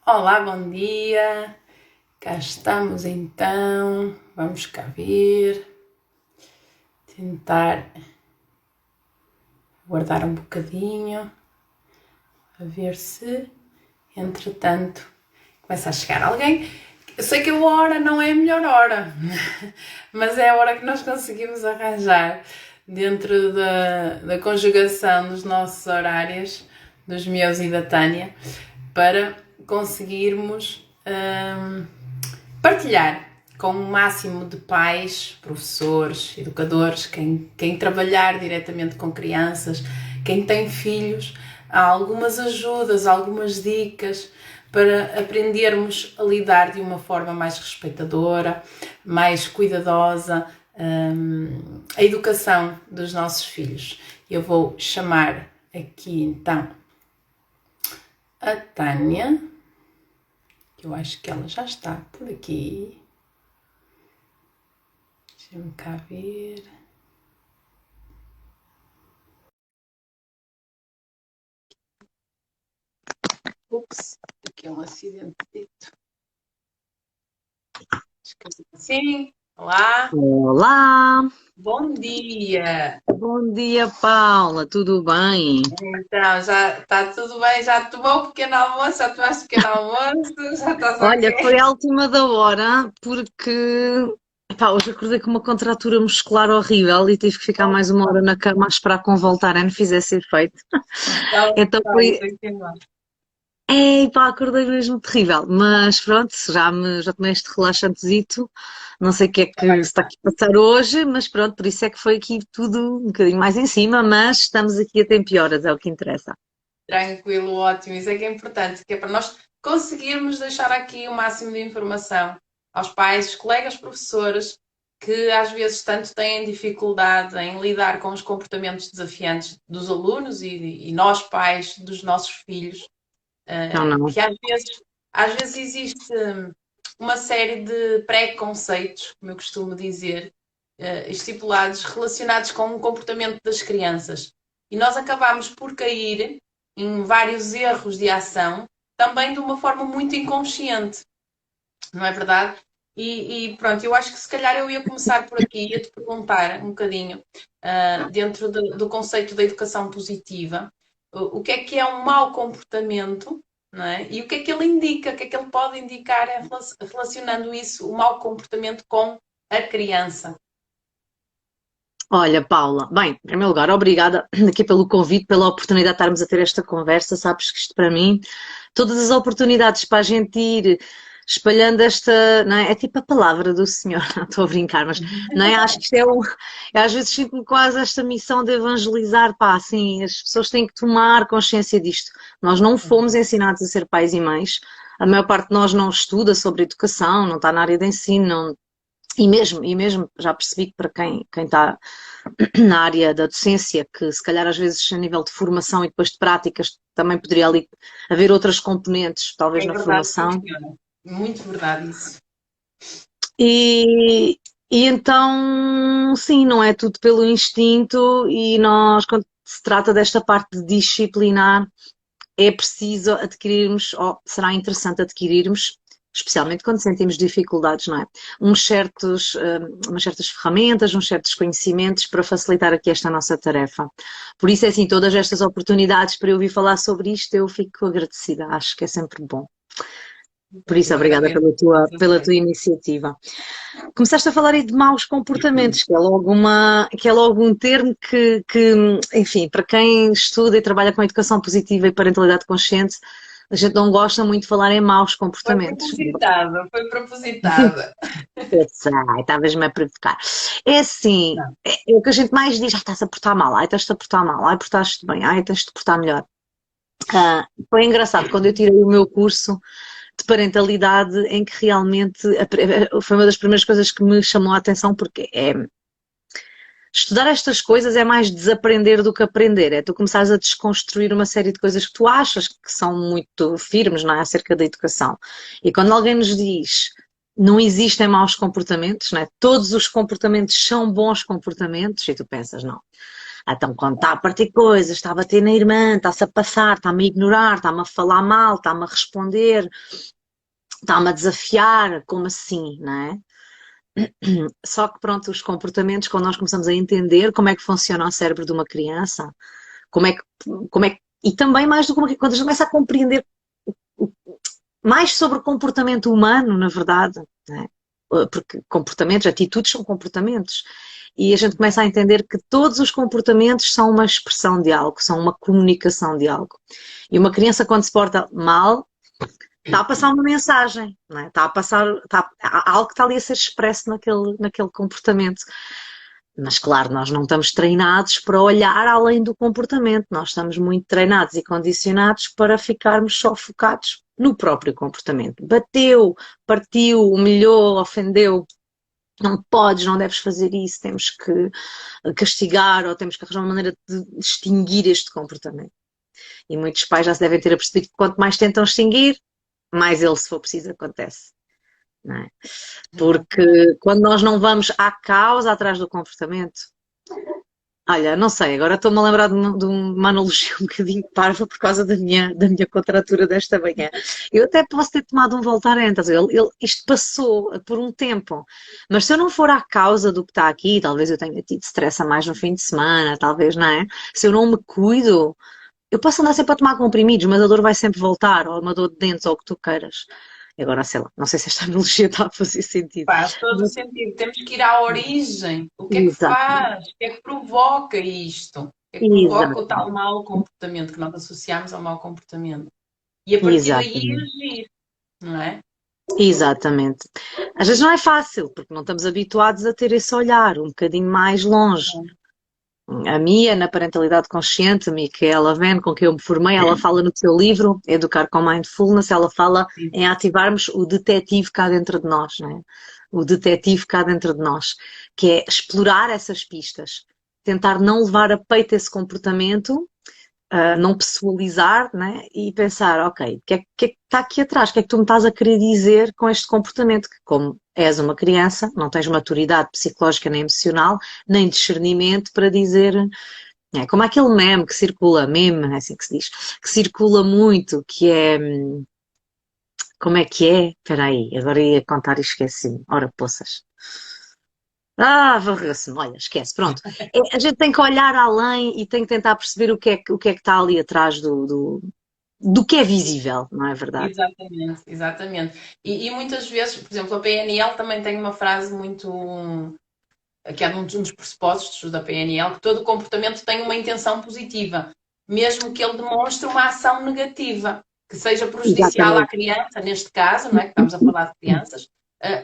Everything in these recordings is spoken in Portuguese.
Olá, bom dia. Cá estamos então. Vamos cá ver. Tentar aguardar um bocadinho. A ver se, entretanto, começa a chegar alguém. Eu sei que a hora não é a melhor hora, mas é a hora que nós conseguimos arranjar dentro da conjugação dos nossos horários, dos meus e da Tânia, para conseguirmos partilhar com o máximo de pais, professores, educadores, quem trabalhar diretamente com crianças, quem tem filhos, há algumas ajudas, algumas dicas para aprendermos a lidar de uma forma mais respeitadora, mais cuidadosa, a educação dos nossos filhos. Eu vou chamar aqui então a Tânia, que eu acho que ela já está por aqui. Deixa-me cá ver. Ups, aqui é um acidente. Sim, olá. Olá, Bom dia. bom dia Paula, tudo bem? Então, já está tudo bem? Já tomou o pequeno almoço? Já tomaste o pequeno almoço? Já estás Olha, foi ok? a última da hora porque hoje acordei com uma contratura muscular horrível e tive que ficar mais uma hora na cama a esperar com voltar, não fizesse efeito. Então foi, acordei mesmo terrível, mas pronto, já tomei este relaxantezito, não sei o que é que se está aqui a passar hoje, mas pronto, por isso é que foi aqui tudo um bocadinho mais em cima, mas estamos aqui a tempo e horas, é o que interessa. Tranquilo, ótimo. Isso é que é importante, que é para nós conseguirmos deixar aqui o máximo de informação aos pais, colegas, professores, que às vezes tanto têm dificuldade em lidar com os comportamentos desafiantes dos alunos e nós, pais, dos nossos filhos, Não, não. que às vezes existe uma série de preconceitos, como eu costumo dizer, estipulados, relacionados com o comportamento das crianças. E nós acabamos por cair em vários erros de ação, também de uma forma muito inconsciente, não é verdade? E pronto, eu acho que se calhar eu ia começar por aqui, ia te perguntar um bocadinho, dentro do conceito da educação positiva, o que é um mau comportamento, não é? E o que é que ele indica, o que é que ele pode indicar relacionando isso, o mau comportamento com a criança. Olha, Paula, bem, em primeiro lugar, obrigada aqui pelo convite, pela oportunidade de estarmos a ter esta conversa. Sabes que isto para mim, todas as oportunidades para a gente ir espalhando esta, não é? É tipo a palavra do Senhor, não estou a brincar, mas não é? Acho que isto eu às vezes sinto-me quase esta missão de evangelizar, pá, assim, as pessoas têm que tomar consciência disto. Nós não fomos ensinados a ser pais e mães, a maior parte de nós não estuda sobre educação, não está na área de ensino, não, e mesmo já percebi que para quem está na área da docência, que se calhar às vezes a nível de formação e depois de práticas também poderia ali haver outras componentes, talvez É na verdade, sim, formação. senhora. Muito verdade isso. E então, sim, não é tudo pelo instinto e nós, quando se trata desta parte de disciplinar, é preciso adquirirmos, ou será interessante adquirirmos, especialmente quando sentimos dificuldades, não é? Umas certas ferramentas, uns certos conhecimentos para facilitar aqui esta nossa tarefa. Por isso, é assim, todas estas oportunidades para eu ouvir falar sobre isto, eu fico agradecida, acho que é sempre bom. Por isso, Eu obrigada agradeço. pela tua iniciativa. Começaste a falar aí de maus comportamentos, que é logo um termo enfim, para quem estuda e trabalha com educação positiva e parentalidade consciente, a gente não gosta muito de falar em maus Foi comportamentos. propositada, foi propositada. Eu sei, estavas-me a provocar. É assim, Não. é o que a gente mais diz, estás a portar mal, estás-te a portar mal, portaste bem, tens de portar melhor. Foi engraçado, quando eu tirei o meu curso de parentalidade, em que realmente foi uma das primeiras coisas que me chamou a atenção, porque estudar estas coisas é mais desaprender do que aprender, é tu começares a desconstruir uma série de coisas que tu achas que são muito firmes, não é, acerca da educação. E quando alguém nos diz não existem maus comportamentos, não é? Todos os comportamentos são bons comportamentos, e tu pensas, não. Então, quando está a partir coisas, está a bater na irmã, está-se a passar, está-me a ignorar, está-me a falar mal, está-me a responder, está-me a desafiar, como assim, não é? Só que pronto, os comportamentos, quando nós começamos a entender como é que funciona o cérebro de uma criança, como é que, e também mais do que quando a gente começa a compreender mais sobre o comportamento humano, na verdade, não é? Porque comportamentos, atitudes são comportamentos. E a gente começa a entender que todos os comportamentos são uma expressão de algo, são uma comunicação de algo. E uma criança, quando se porta mal, está a passar uma mensagem, não é? Está a passar, há algo que está ali a ser expresso naquele comportamento. Mas, claro, nós não estamos treinados para olhar além do comportamento, nós estamos muito treinados e condicionados para ficarmos só focados no próprio comportamento. Bateu, partiu, humilhou, ofendeu. Não podes, não deves fazer isso, temos que castigar ou temos que arranjar uma maneira de extinguir este comportamento. E muitos pais já se devem ter apercebido que quanto mais tentam extinguir, mais ele, se for preciso, acontece. Não é? Porque quando nós não vamos à causa atrás do comportamento, olha, não sei, agora estou-me a lembrar de uma analogia um bocadinho parva por causa da minha contratura desta manhã. Eu até posso ter tomado um Voltaren, isto passou por um tempo, mas se eu não for à causa do que está aqui, talvez eu tenha tido stress a mais no fim de semana, talvez, não é? Se eu não me cuido, eu posso andar sempre a tomar comprimidos, mas a dor vai sempre voltar, ou uma dor de dentes, ou o que tu queiras. Agora, sei lá, não sei se esta analogia está a fazer sentido. Faz todo o sentido. Temos que ir à origem. O que é que faz? O que é que provoca isto? O que é que provoca o tal mau comportamento que nós associamos ao mau comportamento? E a partir daí agir, não é? Exatamente. Às vezes não é fácil, porque não estamos habituados a ter esse olhar um bocadinho mais longe. A Mia, na Parentalidade Consciente, a Micaela Venn, com quem eu me formei, ela fala no seu livro, Educar com Mindfulness, ela fala em ativarmos o detetive cá dentro de nós, não é? O detetive cá dentro de nós, que é explorar essas pistas, tentar não levar a peito esse comportamento, não pessoalizar, né? E pensar, ok, o que é que está aqui atrás? O que é que tu me estás a querer dizer com este comportamento? Que como és uma criança, não tens maturidade psicológica nem emocional, nem discernimento para dizer... É como aquele meme que circula, meme, é assim que se diz, que circula muito, que é... Como é que é? Espera aí, agora ia contar e esqueci-me. Ora, poças. Varreu-se-me, olha, esquece, pronto. A gente tem que olhar além e tem que tentar perceber o que é que está ali atrás do que é visível, não é verdade? Exatamente, exatamente. E muitas vezes, por exemplo, a PNL também tem uma frase muito... que é um dos pressupostos da PNL, que todo comportamento tem uma intenção positiva, mesmo que ele demonstre uma ação negativa, que seja prejudicial à criança, neste caso, não é? Que estamos a falar de crianças,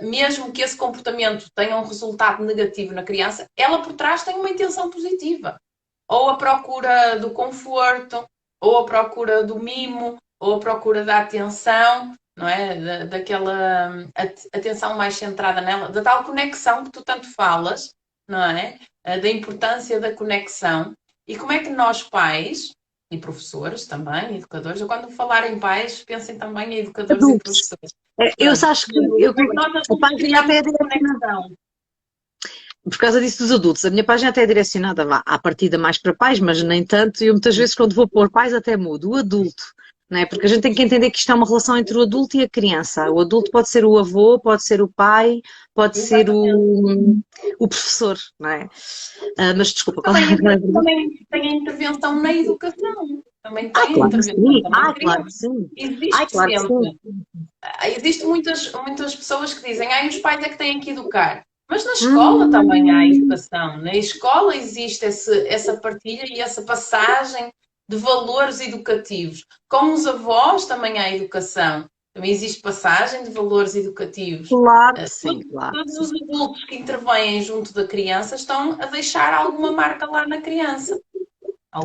mesmo que esse comportamento tenha um resultado negativo na criança, ela por trás tem uma intenção positiva. Ou a procura do conforto, ou a procura do mimo, ou a procura da atenção, não é? Daquela atenção mais centrada nela, da tal conexão que tu tanto falas, não é? Da importância da conexão. E como é que nós, pais, e professores também, educadores, eu quando falar em pais, pensem também em educadores e professores. Eu acho que a página até é direcionada. Por causa disso dos adultos, a minha página até é direcionada à partida mais para pais, mas nem tanto, e eu muitas vezes quando vou pôr pais até mudo, o adulto, não é? Porque a gente tem que entender que isto é uma relação entre o adulto e a criança. O adulto pode ser o avô, pode ser o pai, pode ser o professor, não é? Mas desculpa. Também tem a intervenção na educação. Também tem a intervenção na criança. Claro que sim. Existe sempre. Existem muitas pessoas que dizem, os pais é que têm que educar. Mas na escola também há educação. Na escola existe essa partilha e essa passagem de valores educativos. Com os avós também há educação. Também existe passagem de valores educativos. Claro que sim, claro. Todos os adultos que intervêm junto da criança estão a deixar alguma marca lá na criança.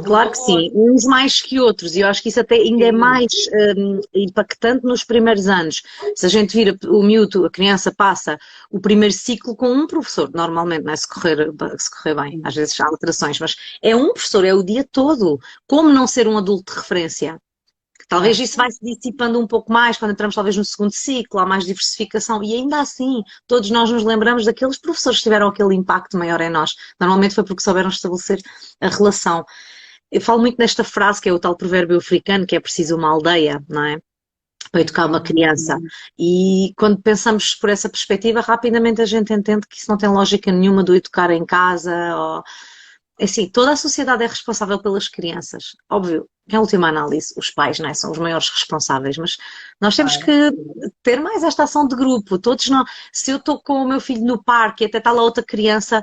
Claro que sim, uns mais que outros, e eu acho que isso até ainda é mais impactante nos primeiros anos. Se a gente vira o miúdo, a criança passa o primeiro ciclo com um professor, normalmente, não é? Se correr bem, às vezes há alterações, mas é um professor, é o dia todo. Como não ser um adulto de referência? Talvez isso vai se dissipando um pouco mais quando entramos talvez no segundo ciclo, há mais diversificação e ainda assim todos nós nos lembramos daqueles professores que tiveram aquele impacto maior em nós. Normalmente foi porque souberam estabelecer a relação. Eu falo muito nesta frase que é o tal provérbio africano que é preciso uma aldeia, não é? Para educar uma criança. E quando pensamos por essa perspectiva, rapidamente a gente entende que isso não tem lógica nenhuma do educar em casa ou... Assim, toda a sociedade é responsável pelas crianças. Óbvio, em última análise, os pais, não é, são os maiores responsáveis, mas nós temos que ter mais esta ação de grupo. Todos nós, se eu estou com o meu filho no parque e até está lá outra criança,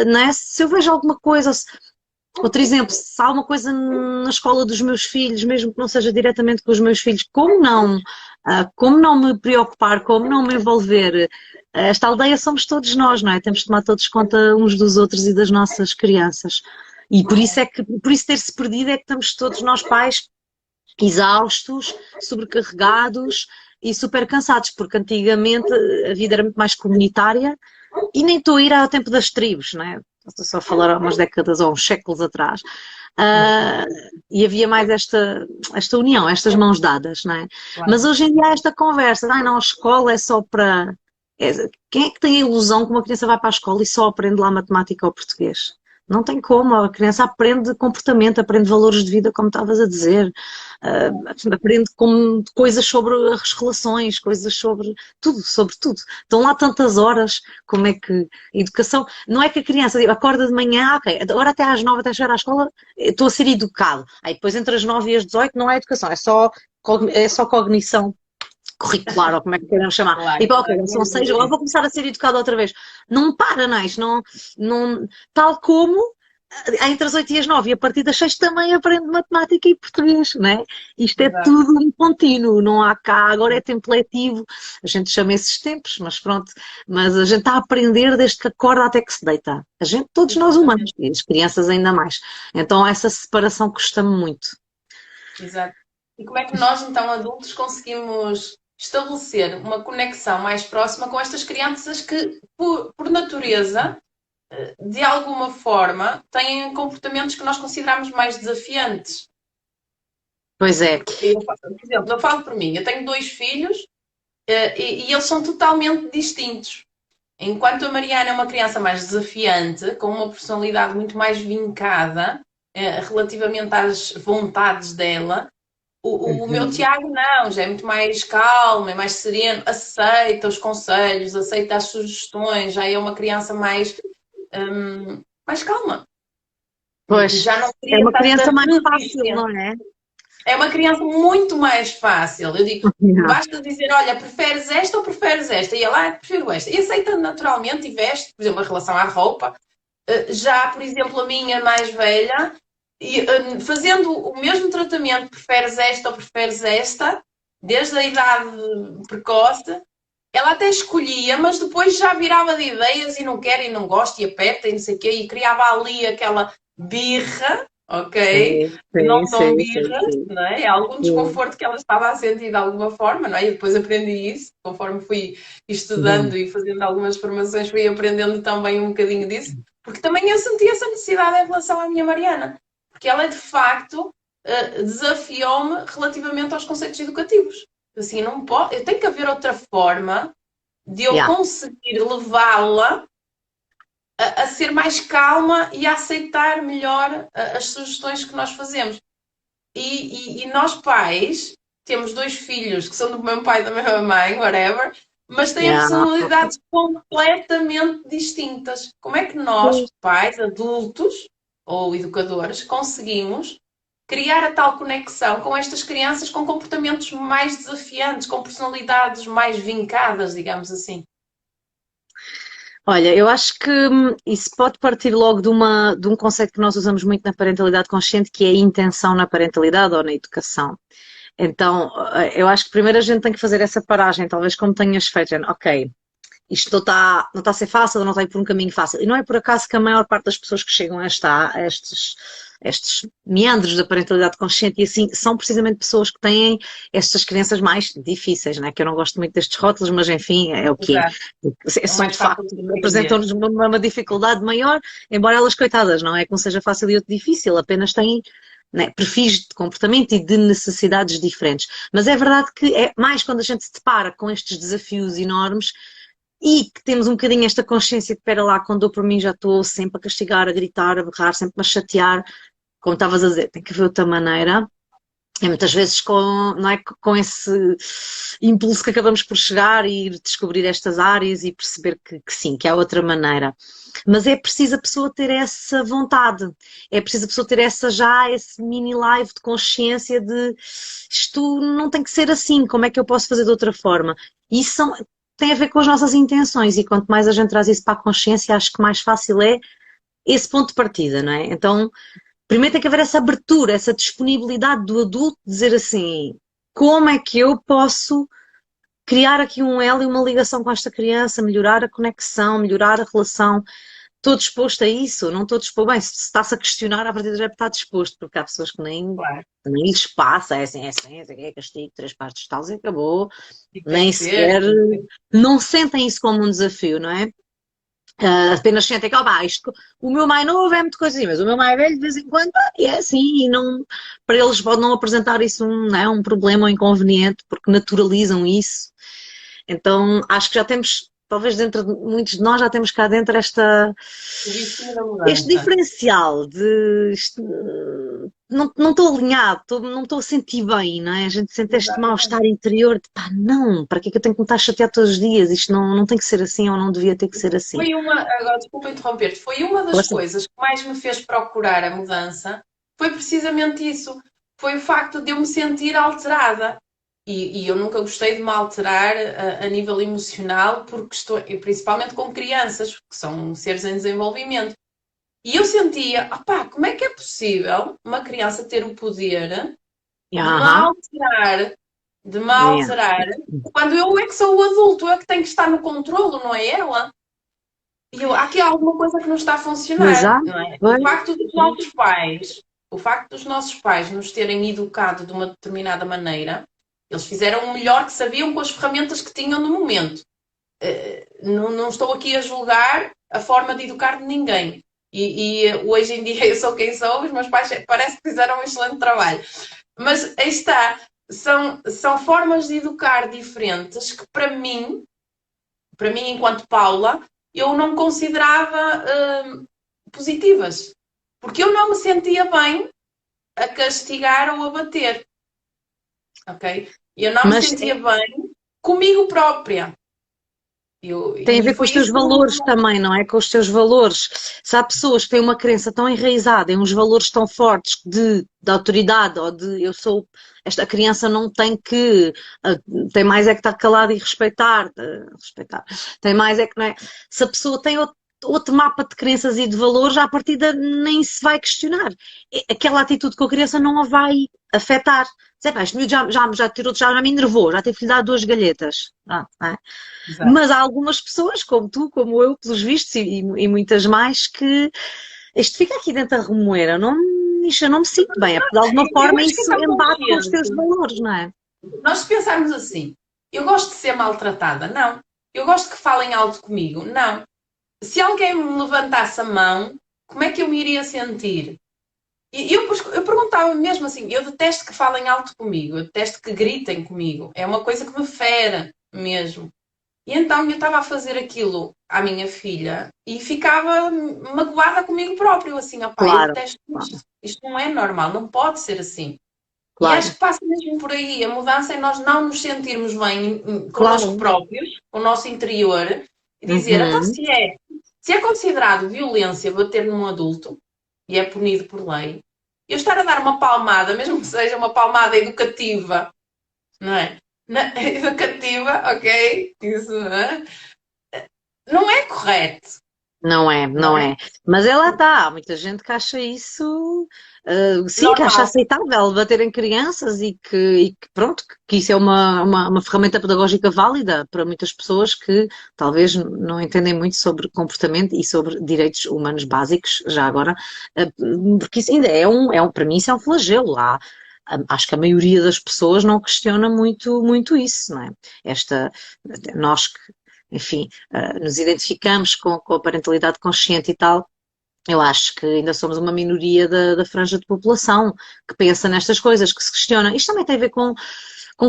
não é? Se eu vejo alguma coisa, outro exemplo, se há alguma coisa na escola dos meus filhos, mesmo que não seja diretamente com os meus filhos, como não me preocupar, como não me envolver? Esta aldeia somos todos nós, não é? Temos de tomar todos conta uns dos outros e das nossas crianças. E por isso ter-se perdido é que estamos todos nós pais exaustos, sobrecarregados e super cansados, porque antigamente a vida era muito mais comunitária e nem estou a ir ao tempo das tribos, não é? Estou só a falar há umas décadas ou uns séculos atrás. E havia mais esta união, estas mãos dadas, não é? Mas hoje em dia há esta conversa, não, a escola é só para... Quem é que tem a ilusão que uma criança vai para a escola e só aprende lá matemática ou português? Não tem como, a criança aprende comportamento, aprende valores de vida, como estavas a dizer, aprende coisas sobre as relações, coisas sobre tudo. Estão lá tantas horas, como é que... Educação, não é que a criança acorda de manhã, ok, agora até às 9, até chegar à escola, estou a ser educado. Aí depois entre as 9 e as 18 não é educação, é só cognição curricular, ou como é que queremos chamar. Claro, e para ok, são 6, agora vou começar a ser educada outra vez. Não para, não é? Isto não, tal como entre as 8 e as 9 e a partir das 6 também aprende matemática e português, não é? Isto é tudo um contínuo, não há cá, agora é tempo letivo, a gente chama esses tempos, mas pronto, mas a gente está a aprender desde que acorda até que se deita. A gente, todos nós humanos, e as crianças ainda mais. Então essa separação custa-me muito. Exato. E como é que nós, então, adultos, conseguimos estabelecer uma conexão mais próxima com estas crianças que, por natureza, de alguma forma, têm comportamentos que nós consideramos mais desafiantes? Pois é. Por exemplo, eu falo por mim, eu tenho 2 filhos e eles são totalmente distintos. Enquanto a Mariana é uma criança mais desafiante, com uma personalidade muito mais vincada relativamente às vontades dela, o meu Tiago não, já é muito mais calmo, é mais sereno, aceita os conselhos, aceita as sugestões, já é uma criança mais calma. Pois, já não é uma criança mais fácil, não é? É uma criança muito mais fácil. Eu digo, basta dizer, olha, preferes esta ou preferes esta? E ela, prefiro esta. E aceita naturalmente e veste, por exemplo, em relação à roupa. Já, por exemplo, a minha mais velha, fazendo o mesmo tratamento, preferes esta ou preferes esta, desde a idade precoce, ela até escolhia, mas depois já virava de ideias e não quer e não gosta e aperta e não sei o quê, e criava ali aquela birra, ok? Sim, não tão birra, não é? Algum desconforto que ela estava a sentir de alguma forma, não é? E depois aprendi isso, conforme fui estudando e fazendo algumas formações, fui aprendendo também um bocadinho disso, porque também eu senti essa necessidade em relação à minha Mariana, porque ela de facto desafiou-me relativamente aos conceitos educativos. Assim, não pode, tem que haver outra forma de eu conseguir levá-la a ser mais calma e a aceitar melhor as sugestões que nós fazemos. E nós pais temos 2 filhos que são do mesmo pai e da mesma mãe, whatever, mas têm personalidades completamente distintas. Como é que nós, pais, adultos ou educadores, conseguimos criar a tal conexão com estas crianças com comportamentos mais desafiantes, com personalidades mais vincadas, digamos assim? Olha, eu acho que isso pode partir logo de um conceito que nós usamos muito na parentalidade consciente, que é a intenção na parentalidade ou na educação. Então, eu acho que primeiro a gente tem que fazer essa paragem, talvez como tenhas feito, ok, isto não está a ser fácil, não está a ir por um caminho fácil. E não é por acaso que a maior parte das pessoas que chegam a estes meandros da parentalidade consciente e assim, são precisamente pessoas que têm estas crianças mais difíceis, não é? Que eu não gosto muito destes rótulos, mas enfim, é o que é. São de facto, apresentam-nos uma dificuldade maior, embora elas, coitadas, não é que não seja fácil e outro difícil, apenas têm né, perfis de comportamento e de necessidades diferentes. Mas é verdade que é mais quando a gente se depara com estes desafios enormes e que temos um bocadinho esta consciência de, espera lá, quando eu por mim já estou sempre a castigar, a gritar, a berrar, sempre a chatear, como estavas a dizer, tem que haver outra maneira. E muitas vezes não é, com esse impulso que acabamos por chegar e ir descobrir estas áreas e perceber que sim, que há outra maneira. Mas é preciso a pessoa ter essa vontade, é preciso a pessoa ter esse mini live de consciência de isto não tem que ser assim, como é que eu posso fazer de outra forma? Isso tem a ver com as nossas intenções e quanto mais a gente traz isso para a consciência, acho que mais fácil é esse ponto de partida, não é? Então, primeiro tem que haver essa abertura, essa disponibilidade do adulto de dizer assim, como é que eu posso criar aqui um elo e uma ligação com esta criança, melhorar a conexão, melhorar a relação. Estou disposto a isso? Não estou disposto? Bem, se está-se a questionar, a partir de já está disposto, porque há pessoas que Claro. nem lhes passa, é assim, é castigo, 3 partes de talos e acabou, E tem nem que ser. sequer, não sentem isso como um desafio, não é? Apenas sentem que, pá, o meu mais novo é muito coisa assim, mas o meu mais velho de vez em quando, é assim, e não, para eles pode não apresentar isso não é, um problema ou inconveniente, porque naturalizam isso. Então, acho que já temos, talvez dentro de muitos de nós já temos cá dentro O ritmo da este mudança. diferencial de não estou alinhado, não estou a sentir bem, não é? A gente sente este Exatamente. mal-estar interior de pá, não, para que é que eu tenho que me estar a chatear todos os dias? Isto não tem que ser assim ou não devia ter que ser assim. Agora desculpa interromper-te, foi uma das Força. coisas que mais me fez procurar a mudança, foi precisamente isso. Foi o facto de eu me sentir alterada. E eu nunca gostei de me alterar a nível emocional, porque estou, e principalmente com crianças, que são seres em desenvolvimento. E eu sentia, opá, como é que é possível uma criança ter o poder de me Aham, alterar, de me yeah. alterar, quando eu é que sou o adulto, eu é que tenho que estar no controlo, não é ela? E eu, há aqui alguma coisa que não está a Mas funcionar, há, não é? pois, O facto dos nossos pais nos terem educado de uma determinada maneira, eles fizeram o melhor que sabiam com as ferramentas que tinham no momento. Não estou aqui a julgar a forma de educar de ninguém. E hoje em dia eu sou quem sou, os meus pais parece que fizeram um excelente trabalho. Mas aí está, são formas de educar diferentes que para mim enquanto Paula, eu não considerava positivas. Porque eu não me sentia bem a castigar ou a bater. Ok? Eu não me mas sentia bem comigo própria. tem a E ver com foi os teus isso que valores também, não é? Com os teus valores. Se há pessoas que têm uma crença tão enraizada em uns valores tão fortes de autoridade ou de eu sou, esta criança não tem que, tem mais é que estar calada e respeitar, tem mais é que não é. Se a pessoa tem outro mapa de crenças e de valores, à partida nem se vai questionar. Aquela atitude com a criança não a vai afetar. Sei lá, este miúdo já tirou, já me enervou, já teve que lhe dar 2 galhetas. Não é? Exato. Mas há algumas pessoas, como tu, como eu, pelos vistos, e muitas mais, que isto fica aqui dentro da remoeira, eu não me sinto bem, é porque de alguma Eu forma acho que é isso tão embate com os consciente. teus valores, não é? Nós se pensarmos assim, eu gosto de ser maltratada? Não. Eu gosto que falem alto comigo? Não. Se alguém me levantasse a mão, como é que eu me iria sentir? E eu perguntava mesmo assim, eu detesto que falem alto comigo, eu detesto que gritem comigo, é uma coisa que me fere mesmo. E então eu estava a fazer aquilo à minha filha e ficava magoada comigo próprio, assim, opá, eu Claro, detesto isto não é normal, não pode ser assim. E acho claro, que passa mesmo por aí, a mudança é nós não nos sentirmos bem connosco claro. próprios, com o nosso interior, e dizer, então Uhum. se é considerado violência bater num adulto, e é punido por lei, eu estar a dar uma palmada, mesmo que seja uma palmada educativa, não é? Educativa, ok? Isso não é correto, Não é, não não é? é. Mas é lá está, há muita gente que acha isso, sim, que acha Normal. aceitável bater em crianças e que pronto, que isso é uma ferramenta pedagógica válida para muitas pessoas que talvez não entendem muito sobre comportamento e sobre direitos humanos básicos, já agora, eh, porque isso ainda para mim isso é um flagelo. Acho que a maioria das pessoas não questiona muito isso, não é? Nós que, enfim, nos identificamos com a parentalidade consciente e tal, Eu acho que ainda somos uma minoria da franja de população que pensa nestas coisas, que se questiona. Isto também tem a ver com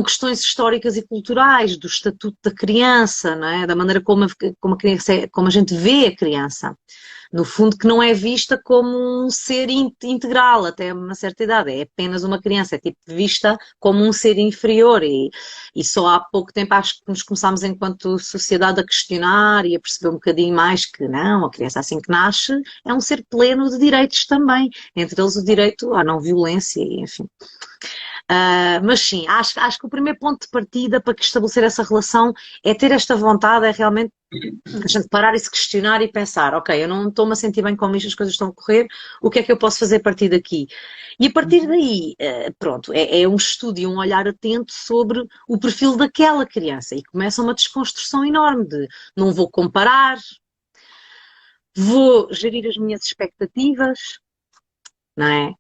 questões históricas e culturais, do estatuto da criança, não é? Da maneira como a criança como a gente vê a criança. No fundo, que não é vista como um ser integral até uma certa idade, é apenas uma criança, é tipo vista como um ser inferior e só há pouco tempo acho que nos começámos enquanto sociedade a questionar e a perceber um bocadinho mais que não, a criança assim que nasce é um ser pleno de direitos também, entre eles o direito à não violência, enfim. Mas sim, acho que o primeiro ponto de partida para estabelecer essa relação é ter esta vontade, é realmente a gente parar e se questionar e pensar, ok, eu não estou-me a sentir bem como isto, as coisas estão a correr, o que é que eu posso fazer a partir daqui? E a partir daí, pronto, é um estudo e um olhar atento sobre o perfil daquela criança e começa uma desconstrução enorme de não vou comparar, vou gerir as minhas expectativas, não é?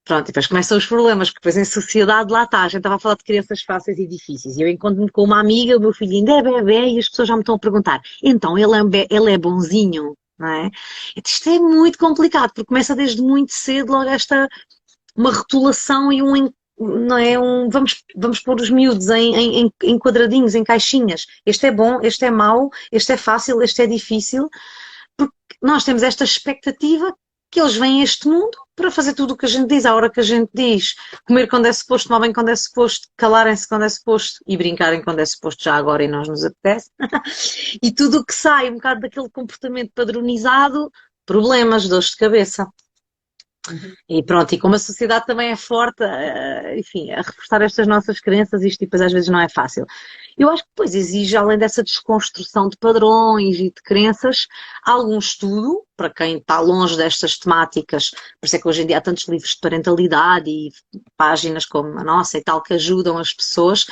Pronto, e depois começam os problemas, porque depois em sociedade lá está, a gente estava a falar de crianças fáceis e difíceis, e eu encontro-me com uma amiga, o meu filho ainda é bebê, e as pessoas já me estão a perguntar, então ele é bonzinho, não é? Isto é muito complicado, porque começa desde muito cedo logo uma rotulação e não é, vamos pôr os miúdos em quadradinhos, em caixinhas, este é bom, este é mau, este é fácil, este é difícil, porque nós temos esta expectativa que eles vêm a este mundo para fazer tudo o que a gente diz, à hora que a gente diz, comer quando é suposto, tomar bem quando é suposto, calarem-se quando é suposto e brincarem quando é suposto já agora e nós nos apetece. E tudo o que sai um bocado daquele comportamento padronizado, problemas, dores de cabeça. Uhum. E pronto, e como a sociedade também é forte, enfim, a reforçar estas nossas crenças, isto depois às vezes não é fácil. Eu acho que depois exige, além dessa desconstrução de padrões e de crenças, algum estudo, para quem está longe destas temáticas, por isso é que hoje em dia há tantos livros de parentalidade e páginas como a nossa e tal, que ajudam as pessoas,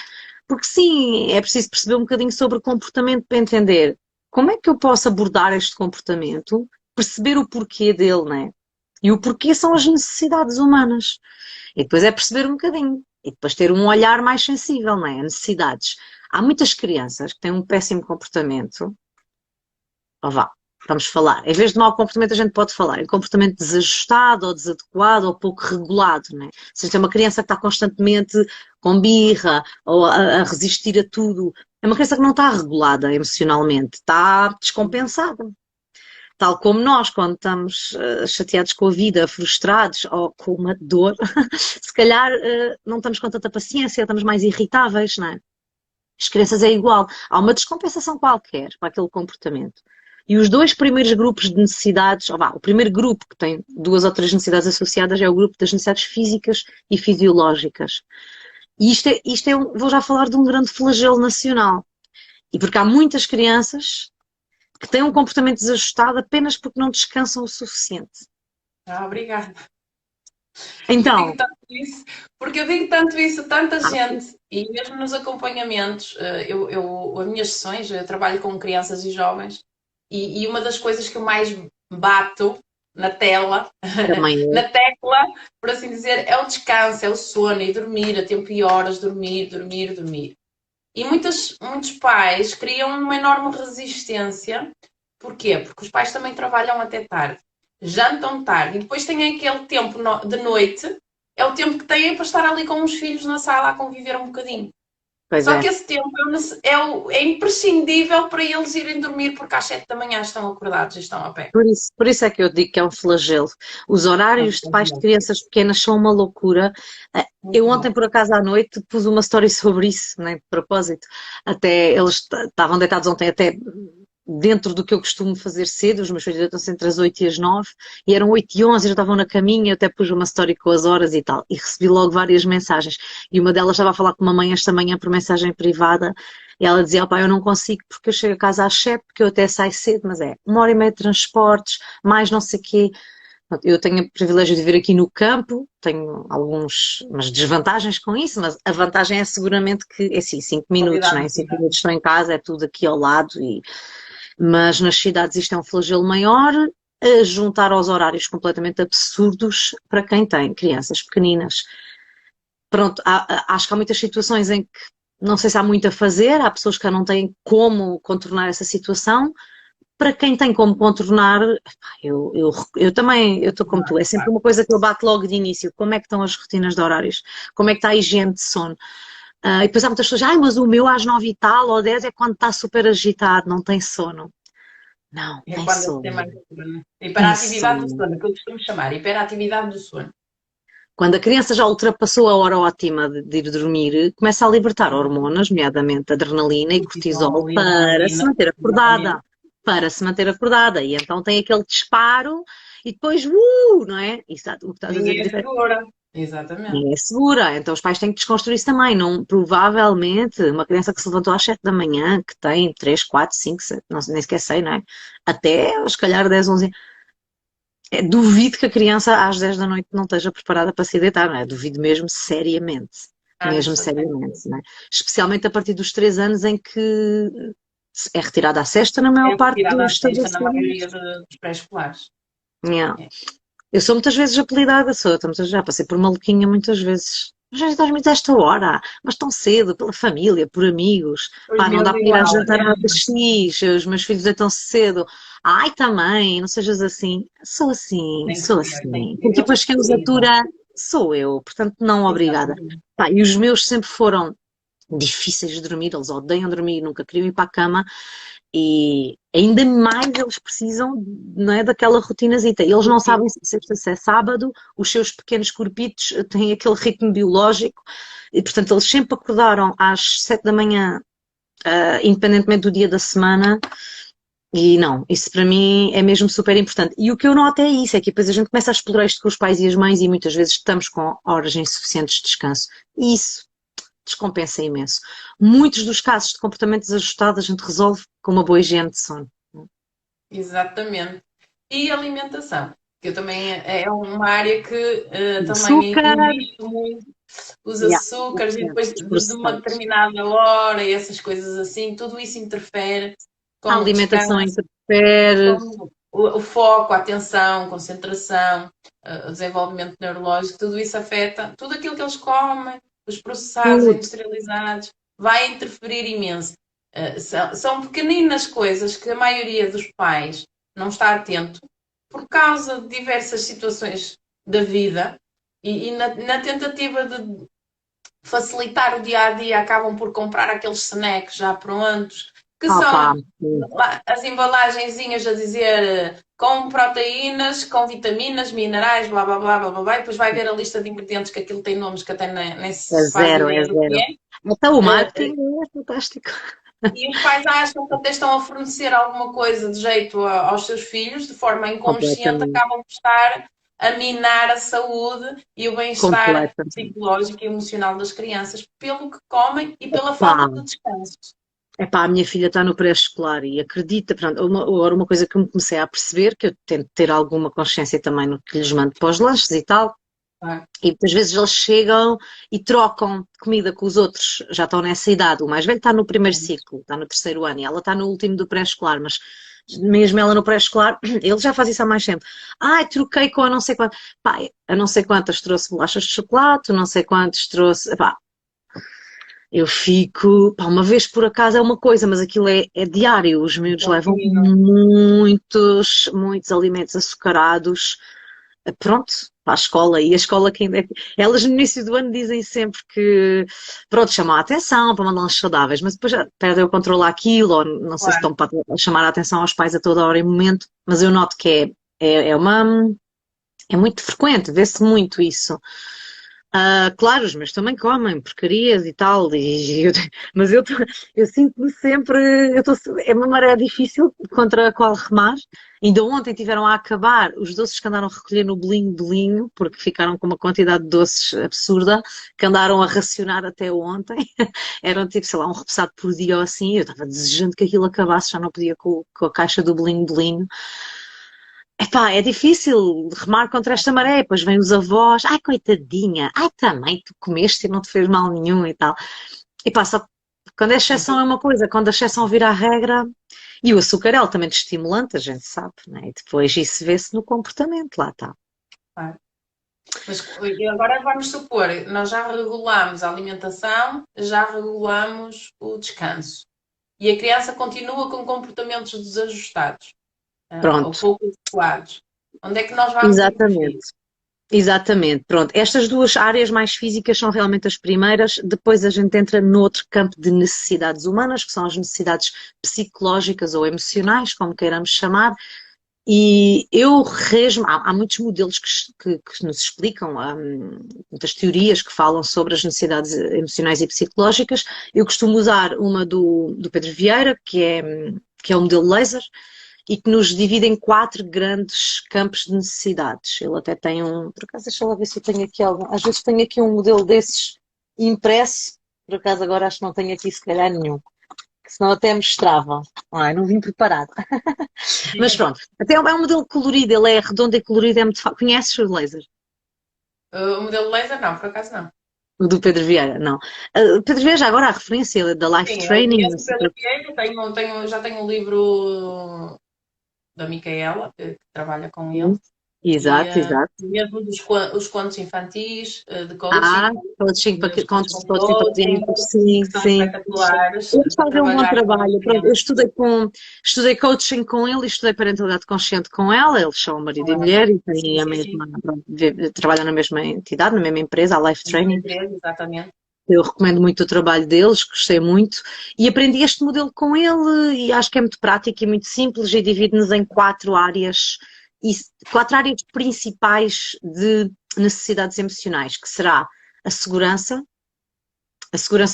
porque sim, é preciso perceber um bocadinho sobre o comportamento para entender como é que eu posso abordar este comportamento, perceber o porquê dele, não é? E o porquê são as necessidades humanas. E depois é perceber um bocadinho. E depois ter um olhar mais sensível, não é? A necessidades. Há muitas crianças que têm um péssimo comportamento. Ou vá, vamos falar. Em vez de mau comportamento, a gente pode falar em comportamento desajustado ou desadequado ou pouco regulado, não é? Se a gente tem uma criança que está constantemente com birra ou a resistir a tudo, é uma criança que não está regulada emocionalmente, está descompensada. Tal como nós, quando estamos chateados com a vida, frustrados ou com uma dor, se calhar não estamos com tanta paciência, estamos mais irritáveis, não é? As crianças é igual. Há uma descompensação qualquer para aquele comportamento. E os dois primeiros grupos de necessidades, ou vá, o primeiro grupo que tem duas ou três necessidades associadas é o grupo das necessidades físicas e fisiológicas. E vou já falar de um grande flagelo nacional. E porque há muitas crianças que têm um comportamento desajustado apenas porque não descansam o suficiente. Obrigada. Então, Porque eu digo tanto isso a tanta gente, e mesmo nos acompanhamentos, as minhas sessões, eu trabalho com crianças e jovens, e uma das coisas que eu mais bato na tela, também na tecla, por assim dizer, é o descanso, é o sono, e dormir a tempo e horas, dormir, dormir, dormir. E muitos pais criam uma enorme resistência. Porquê? Porque os pais também trabalham até tarde, jantam tarde, e depois têm aquele tempo de noite, é o tempo que têm para estar ali com os filhos na sala a conviver um bocadinho. pois Só é. que esse tempo é imprescindível para eles irem dormir, porque às 7 da manhã estão acordados e estão a pé. Por isso é que eu digo que é um flagelo. Os horários de pais de crianças pequenas são uma loucura. Eu ontem, por acaso, à noite, pus uma história sobre isso, né, de propósito. Até eles estavam deitados ontem até dentro do que eu costumo fazer cedo, os meus filhos deitam-se entre as 8 e as 9, e eram 8 e 11, já estavam na caminha, eu até pus uma história com as horas e tal, e recebi logo várias mensagens, e uma delas estava a falar com uma mãe esta manhã por mensagem privada, e ela dizia, pai, eu não consigo porque eu chego a casa às 7, porque eu até saio cedo, mas é 1 hora e meia de transportes, mais não sei o quê. Eu tenho o privilégio de vir aqui no campo, tenho umas desvantagens com isso, mas a vantagem é seguramente que, é assim, 5 minutos, né? 5 minutos estou em casa, é tudo aqui ao lado, mas nas cidades isto é um flagelo maior, a juntar aos horários completamente absurdos para quem tem crianças pequeninas. Pronto, acho que há muitas situações em que não sei se há muito a fazer, há pessoas que não têm como contornar essa situação, para quem tem como contornar, eu também, eu estou como tu, é sempre uma coisa que eu bato logo de início, como é que estão as rotinas de horários, como é que está a higiene de sono. E depois há muitas pessoas, ai, mas o meu às 9 e tal, ou 10 é quando está super agitado, não tem sono. Não, É tem quando ele tem sono, mais sono. tem Hiperatividade do sono. sono, que eu costumo chamar, hiperatividade do sono. Quando a criança já ultrapassou a hora ótima de ir dormir, começa a libertar hormonas, nomeadamente adrenalina e cortisol, Cortisol e para se adrenalina, manter exatamente. acordada. Para se manter acordada. E então tem aquele disparo e depois, não é? Isso, o que estás a dizer Ninguém é segura. Exatamente. ninguém é segura. Então os pais têm que desconstruir isso também. Não, provavelmente, uma criança que se levantou às 7 da manhã, que tem 3, 4, 5, 7, não, nem sequer sei, não é? Até, se calhar, 10, 11. Duvido que a criança às 10 da noite não esteja preparada para se deitar, não é? Duvido mesmo seriamente. De Mesmo certeza. seriamente, não é? Especialmente a partir dos 3 anos em que é retirada a sesta na É maior parte retirada dos a sexta na maioria estabelecimentos. dos pré-escolares. Yeah. É. Eu sou muitas vezes apelidada, já passei por maluquinha muitas vezes. Já dormimos esta hora, mas tão cedo, pela família, por amigos. Os Pá, não meus dá para ir à igual. jantar à X, os meus filhos deitam cedo. Ai, também, não sejas assim. Sou assim, Tem que sou ser, tem assim. que Quem ser. tipo Eles as que os precisam. atura sou eu, portanto não obrigada. Exatamente. Pá, e os meus sempre foram difíceis de dormir, eles odeiam dormir, nunca queriam ir para a cama e ainda mais eles precisam, não é, daquela rotinazita. Eles não sabem se é sexta, se é sábado, os seus pequenos corpitos têm aquele ritmo biológico e, portanto, eles sempre acordaram às 7 da manhã, independentemente do dia da semana. E não, isso para mim é mesmo super importante. E o que eu noto é isso, é que depois a gente começa a explorar isto com os pais e as mães e muitas vezes estamos com horas insuficientes de descanso. E isso descompensa imenso. Muitos dos casos de comportamento desajustado a gente resolve com uma boa higiene de sono. Exatamente. E alimentação, que eu também é uma área que também Açúcar, invisto muito, os yeah, açúcares e depois os de uma processados. determinada hora e essas coisas assim, tudo isso interfere A com o alimentação descanso, interfere, com o foco, a atenção, concentração, o desenvolvimento neurológico, tudo isso afeta, tudo aquilo que eles comem, os processados tudo. industrializados, vai interferir imenso. São pequeninas coisas que a maioria dos pais não está atento por causa de diversas situações da vida e na tentativa de facilitar o dia a dia acabam por comprar aqueles snacks já prontos, que Opa, são as embalagenzinhas a dizer com proteínas, com vitaminas, minerais, blá blá blá blá blá, e depois vai ver a lista de ingredientes que aquilo tem nomes que até nem é se faz zero, é ideia do que zero. é. Então o Uh, marketing é fantástico. e os pais acham que até estão a fornecer alguma coisa de jeito aos seus filhos, de forma inconsciente, Completamente, acabam por estar a minar a saúde e o bem-estar completamente. psicológico e emocional das crianças pelo que comem e pela Pá, falta de descanso. epá, a minha filha está no pré-escolar e acredita, pronto, agora uma coisa que eu me comecei a perceber, que eu tento ter alguma consciência também no que lhes mando para os lanches e tal, Tá? e muitas vezes eles chegam e trocam comida com os outros, já estão nessa idade. O mais velho está no primeiro ciclo, está no terceiro ano, e ela está no último do pré-escolar, mas mesmo ela no pré-escolar, ele já faz isso há mais tempo. Ai, troquei com a não sei quantas. Pá, a não sei quantas trouxe bolachas de chocolate, não sei quantos trouxe. Pá, eu fico, pá, uma vez por acaso é uma coisa, mas aquilo é diário. Os miúdos levam Contínuo. muitos alimentos açucarados, pronto, para a escola. E a escola que ainda é... Elas no início do ano dizem sempre que, pronto, chamam a atenção para mandar uns saudáveis, mas depois já perdem o controle àquilo, ou não sei se Claro. estão para chamar a atenção aos pais a toda hora e momento, mas eu noto que é muito frequente, vê-se muito isso. Claro, os meus também comem porcarias e tal, mas eu sinto-me sempre, é uma maré difícil contra a qual remar. Ainda ontem tiveram a acabar os doces que andaram a recolher no bolinho, porque ficaram com uma quantidade de doces absurda, que andaram a racionar até ontem. Eram tipo, sei lá, um repousado por dia ou assim. Eu estava desejando que aquilo acabasse, já não podia com a caixa do bolinho. Epá, é difícil remar contra esta maré, depois vêm os avós, ai coitadinha, ai também tu comeste e não te fez mal nenhum e tal. Epá, só que quando a exceção é uma coisa, quando a exceção vira a regra, e o açúcar é altamente estimulante, a gente sabe, né? E depois isso vê-se no comportamento, lá está. Claro. Mas agora vamos supor, nós já regulamos a alimentação, já regulamos o descanso. e a criança continua com comportamentos desajustados, ou Pronto, pouco adequados. Onde é que nós vamos exatamente. intervir? Exatamente, pronto. Estas duas áreas mais físicas são realmente as primeiras, depois a gente entra noutro campo de necessidades humanas, que são as necessidades psicológicas ou emocionais, como queiramos chamar, e eu resmo, há muitos modelos que nos explicam, há muitas teorias que falam sobre as necessidades emocionais e psicológicas. Eu costumo usar uma do Pedro Vieira, que é o modelo laser, e que nos divide em 4 grandes campos de necessidades. Ele até tem por acaso deixa lá ver se eu tenho aqui algum, às vezes tenho aqui um modelo desses impresso, por acaso agora acho que não tenho aqui se calhar nenhum, que senão até mostrava. Ai, não vim preparado. Mas pronto, até é um modelo colorido, ele é redondo e colorido, é muito fácil. Conheces o laser? O modelo laser, não, por acaso não. O do Pedro Vieira, não. Pedro Vieira, já agora a referência da Life Sim, eu Training. conheço o Pedro Vieira, já tenho um livro da Micaela, que trabalha com ele. Exato, E exato. mesmo os contos infantis, de Ah, coaching, coaching para os contos contos de com coaching para coaching, crianças, sim, que são sim. espetaculares Eles para fazem um bom trabalhar com trabalho. Pronto, eu crianças. estudei coaching com ele e estudei parentalidade consciente com ela. Eles são marido e mulher e Sim, têm a sim, sim. mesma, pronto, trabalham na mesma entidade, na mesma empresa, a Life A mesma Training. empresa, exatamente. Eu recomendo muito o trabalho deles, gostei muito. E aprendi este modelo com ele e acho que é muito prático e muito simples e divide-nos em 4 áreas, e 4 áreas principais de necessidades emocionais, que será a segurança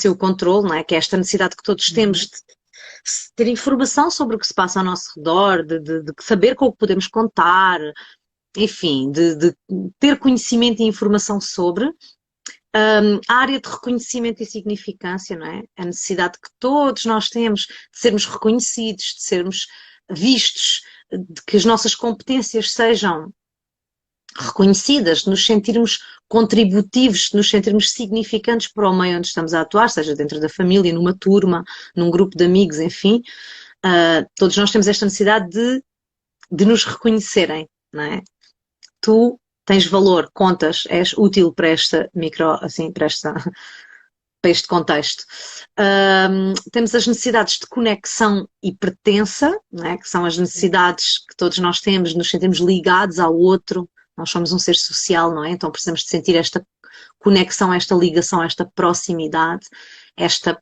e o controle, não é? Que é esta necessidade que todos temos de ter informação sobre o que se passa ao nosso redor, de saber com o que podemos contar, enfim, de ter conhecimento e informação sobre. A área de reconhecimento e significância, não é? A necessidade que todos nós temos de sermos reconhecidos, de sermos vistos, de que as nossas competências sejam reconhecidas, de nos sentirmos contributivos, de nos sentirmos significantes para o meio onde estamos a atuar, seja dentro da família, numa turma, num grupo de amigos, enfim. Todos nós temos esta necessidade de nos reconhecerem, não é? Tu tens valor, contas, és útil para esta assim, para este contexto. Temos as necessidades de conexão e pertença, não é? Que são as necessidades que todos nós temos, nos sentimos ligados ao outro. Nós somos um ser social, não é? Então precisamos de sentir esta conexão, esta ligação, esta proximidade, este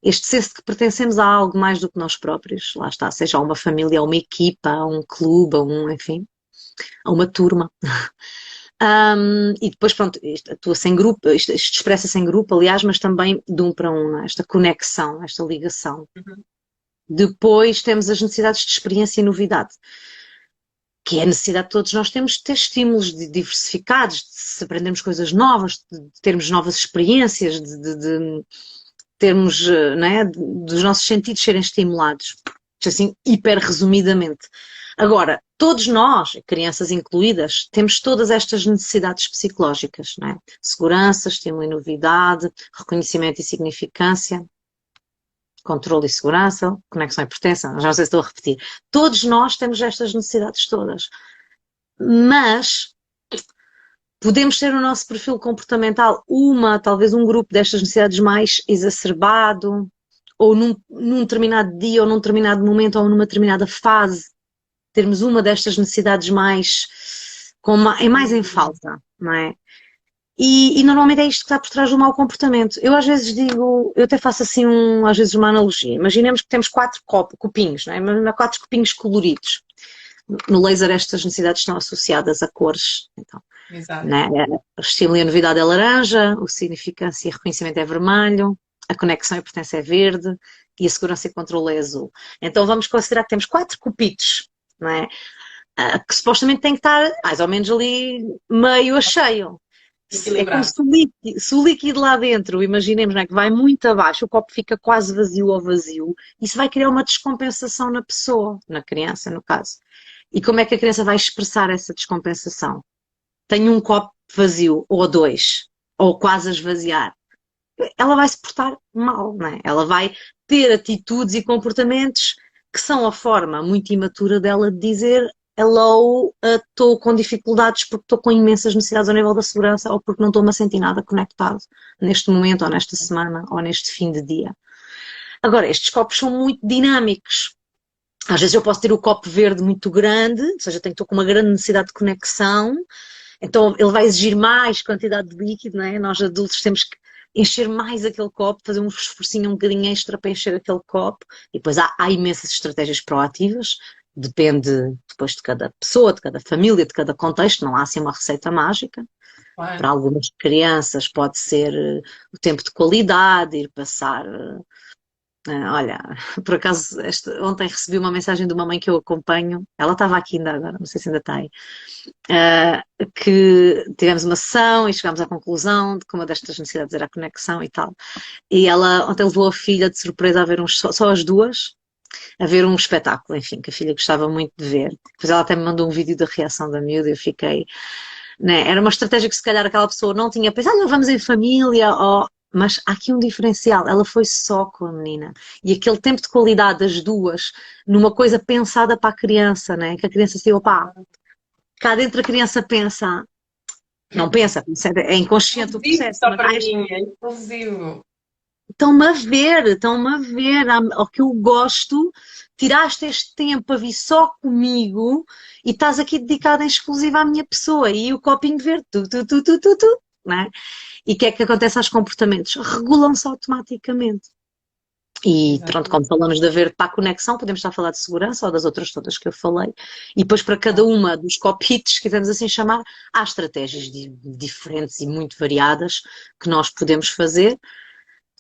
senso de que pertencemos a algo mais do que nós próprios. Lá está, seja a uma família, a uma equipa, a um clube, a uma turma. E depois, pronto, isto atua-se em grupo, isto expressa-se em grupo, aliás, mas também de um para um, esta conexão, esta ligação. Depois temos as necessidades de experiência e novidade, que é a necessidade que todos nós temos de ter estímulos diversificados, de se aprendermos coisas novas, de termos novas experiências, de termos, não é, dos nossos sentidos serem estimulados, assim, hiper resumidamente. Agora, todos nós, crianças incluídas, temos todas estas necessidades psicológicas, não é? Segurança, estímulo e novidade, reconhecimento e significância, controle e segurança, conexão e pertença, já não sei se estou a repetir. Todos nós temos estas necessidades todas. Mas podemos ter o nosso perfil comportamental, talvez um grupo destas necessidades mais exacerbado, ou num determinado dia, ou num determinado momento, ou numa determinada fase, termos uma destas necessidades mais em falta, não é? E normalmente é isto que está por trás do mau comportamento. Eu às vezes digo, eu até faço assim às vezes uma analogia. Imaginemos que temos 4 copinhos, não é? Mas 4 copinhos coloridos. No laser estas necessidades estão associadas a cores. Então, Exato. né? O estímulo e a novidade é laranja, o significância e reconhecimento é vermelho, a conexão e pertença é verde e a segurança e controle é azul. Então vamos considerar que temos 4 cupitos, não é? Que supostamente tem que estar mais ou menos ali meio a cheio. É como se o líquido lá dentro, imaginemos, não é, que vai muito abaixo, o copo fica quase vazio ou vazio, isso vai criar uma descompensação na pessoa, na criança, no caso. E como é que a criança vai expressar essa descompensação? Tem um copo vazio, ou 2, ou quase a esvaziar. Ela vai se portar mal, não é? Ela vai ter atitudes e comportamentos que são a forma muito imatura dela de dizer hello, estou com dificuldades porque estou com imensas necessidades ao nível da segurança ou porque não estou-me a sentir nada conectado neste momento, ou nesta semana, ou neste fim de dia. Agora, estes copos são muito dinâmicos. Às vezes eu posso ter o copo verde muito grande, ou seja, estou com uma grande necessidade de conexão, então ele vai exigir mais quantidade de líquido, não é? Nós adultos temos que encher mais aquele copo, fazer um esforcinho um bocadinho extra para encher aquele copo. E depois há imensas estratégias proativas, depende depois de cada pessoa, de cada família, de cada contexto, não há assim uma receita mágica. Para Claro. algumas crianças pode ser o tempo de qualidade, ir passar. Olha, por acaso ontem recebi uma mensagem de uma mãe que eu acompanho, ela estava aqui ainda agora, não sei se ainda está aí, que tivemos uma sessão e chegámos à conclusão de que uma destas necessidades era a conexão e tal. E ela ontem levou a filha de surpresa a ver só as duas, a ver um espetáculo, enfim, que a filha gostava muito de ver. Depois ela até me mandou um vídeo da reação da miúda e eu fiquei, né? Era uma estratégia que se calhar aquela pessoa não tinha pensado, ah, vamos em família, mas há aqui um diferencial, ela foi só com a menina. E aquele tempo de qualidade das duas, numa coisa pensada para a criança, né? Que a criança se opá, cá dentro a criança pensa, não pensa, é inconsciente o Exclusivo processo, só mas para mim, é exclusivo. estão-me a ver ao que eu gosto, tiraste este tempo a vir só comigo e estás aqui dedicada em exclusiva à minha pessoa e o copinho verde, tu, não é? E o que é que acontece aos comportamentos? Regulam-se automaticamente. E pronto, como Exatamente. falamos da verde para a conexão, podemos estar a falar de segurança ou das outras todas que eu falei. E depois para cada uma dos copitos, que vamos assim chamar, há estratégias diferentes e muito variadas que nós podemos fazer.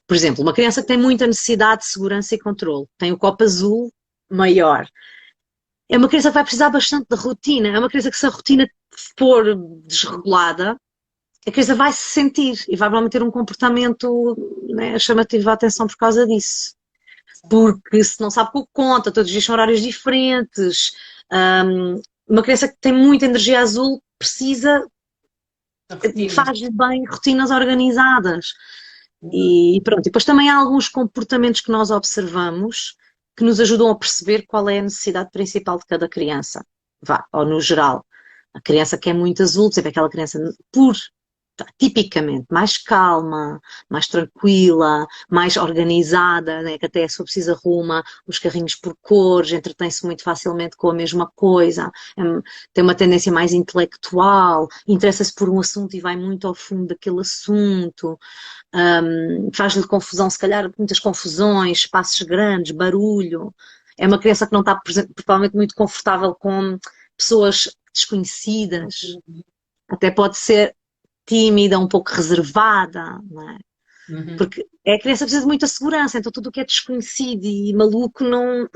Por exemplo, uma criança que tem muita necessidade de segurança e controle, tem o copo azul maior. É uma criança que vai precisar bastante de rotina. É uma criança que se a rotina for desregulada, a criança vai se sentir e vai provavelmente ter um comportamento, né, chamativo à atenção por causa disso. Porque se não sabe o que conta, todos os dias são horários diferentes. Uma criança que tem muita energia azul precisa, Rotinas. faz bem rotinas organizadas. E pronto, e depois também há alguns comportamentos que nós observamos que nos ajudam a perceber qual é a necessidade principal de cada criança. Vá, ou no geral. A criança que é muito azul, por exemplo, aquela criança tipicamente mais calma, mais tranquila, mais organizada, né? Que até se for preciso arruma os carrinhos por cores, entretém-se muito facilmente com a mesma coisa, tem uma tendência mais intelectual, interessa-se por um assunto e vai muito ao fundo daquele assunto, faz-lhe confusão, se calhar muitas confusões, espaços grandes, barulho. É uma criança que não está provavelmente muito confortável com pessoas desconhecidas, até pode ser tímida, um pouco reservada, não é? Uhum. Porque a criança precisa de muita segurança, então tudo o que é desconhecido e maluco não.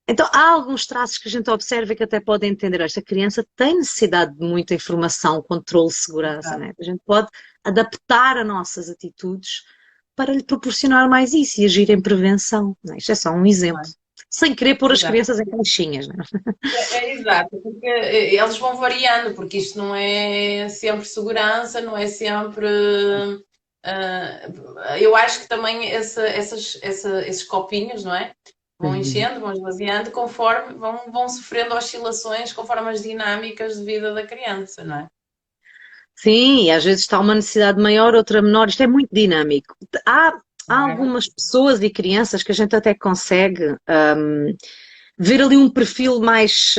Então há alguns traços que a gente observa que até pode entender. Esta criança tem necessidade de muita informação, controle, segurança, Exato. né? A gente pode adaptar as nossas atitudes para lhe proporcionar mais isso e agir em prevenção, né? Isto é só um exemplo. Claro. Sem querer pôr as Exato. crianças em caixinhas, né? É exato, porque eles vão variando, porque isto não é sempre segurança, não é sempre. Eu acho que também esses copinhos, não é? Vão Uhum. enchendo, vão esvaziando, conforme vão sofrendo oscilações conforme as dinâmicas de vida da criança, não é? Sim, e às vezes está uma necessidade maior, outra menor, isto é muito dinâmico. Há Não é? algumas pessoas e crianças que a gente até consegue ver ali um perfil mais.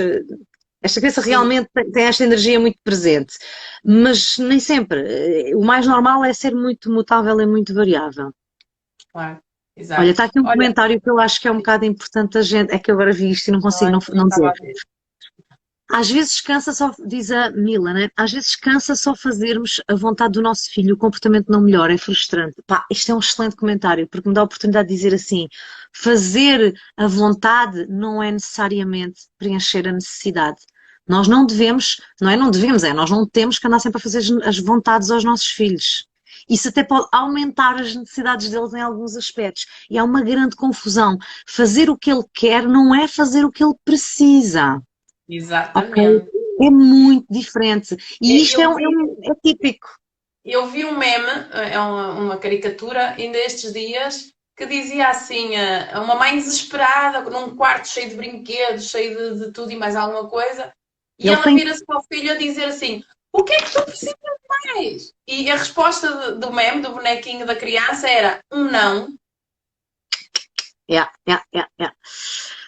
Esta criança Sim, realmente tem esta energia muito presente, mas nem sempre. O mais normal é ser muito mutável e muito variável. claro, Olha, exato. está aqui um Olha, comentário que eu acho que é um bocado importante a gente. É que eu agora vi isto e não consigo não estava dizer. a ver. Às vezes cansa só, diz a Mila, né? Às vezes cansa só fazermos a vontade do nosso filho, o comportamento não melhora, é frustrante. Pá, isto é um excelente comentário, porque me dá a oportunidade de dizer assim: fazer a vontade não é necessariamente preencher a necessidade. Nós não devemos, não é não devemos, é nós não temos que andar sempre a fazer as vontades aos nossos filhos. Isso até pode aumentar as necessidades deles em alguns aspectos. E há uma grande confusão. Fazer o que ele quer não é fazer o que ele precisa. Ok? Exatamente. É muito diferente. E isto Eu vi, é típico. eu vi um meme, é uma caricatura, ainda estes dias, que dizia assim: uma mãe desesperada, num quarto cheio de brinquedos, cheio de tudo e mais alguma coisa, e Ele ela tem. vira-se para o filho a dizer assim: o que é que tu precisas mais? E a resposta do meme, do bonequinho da criança, era um não. Yeah.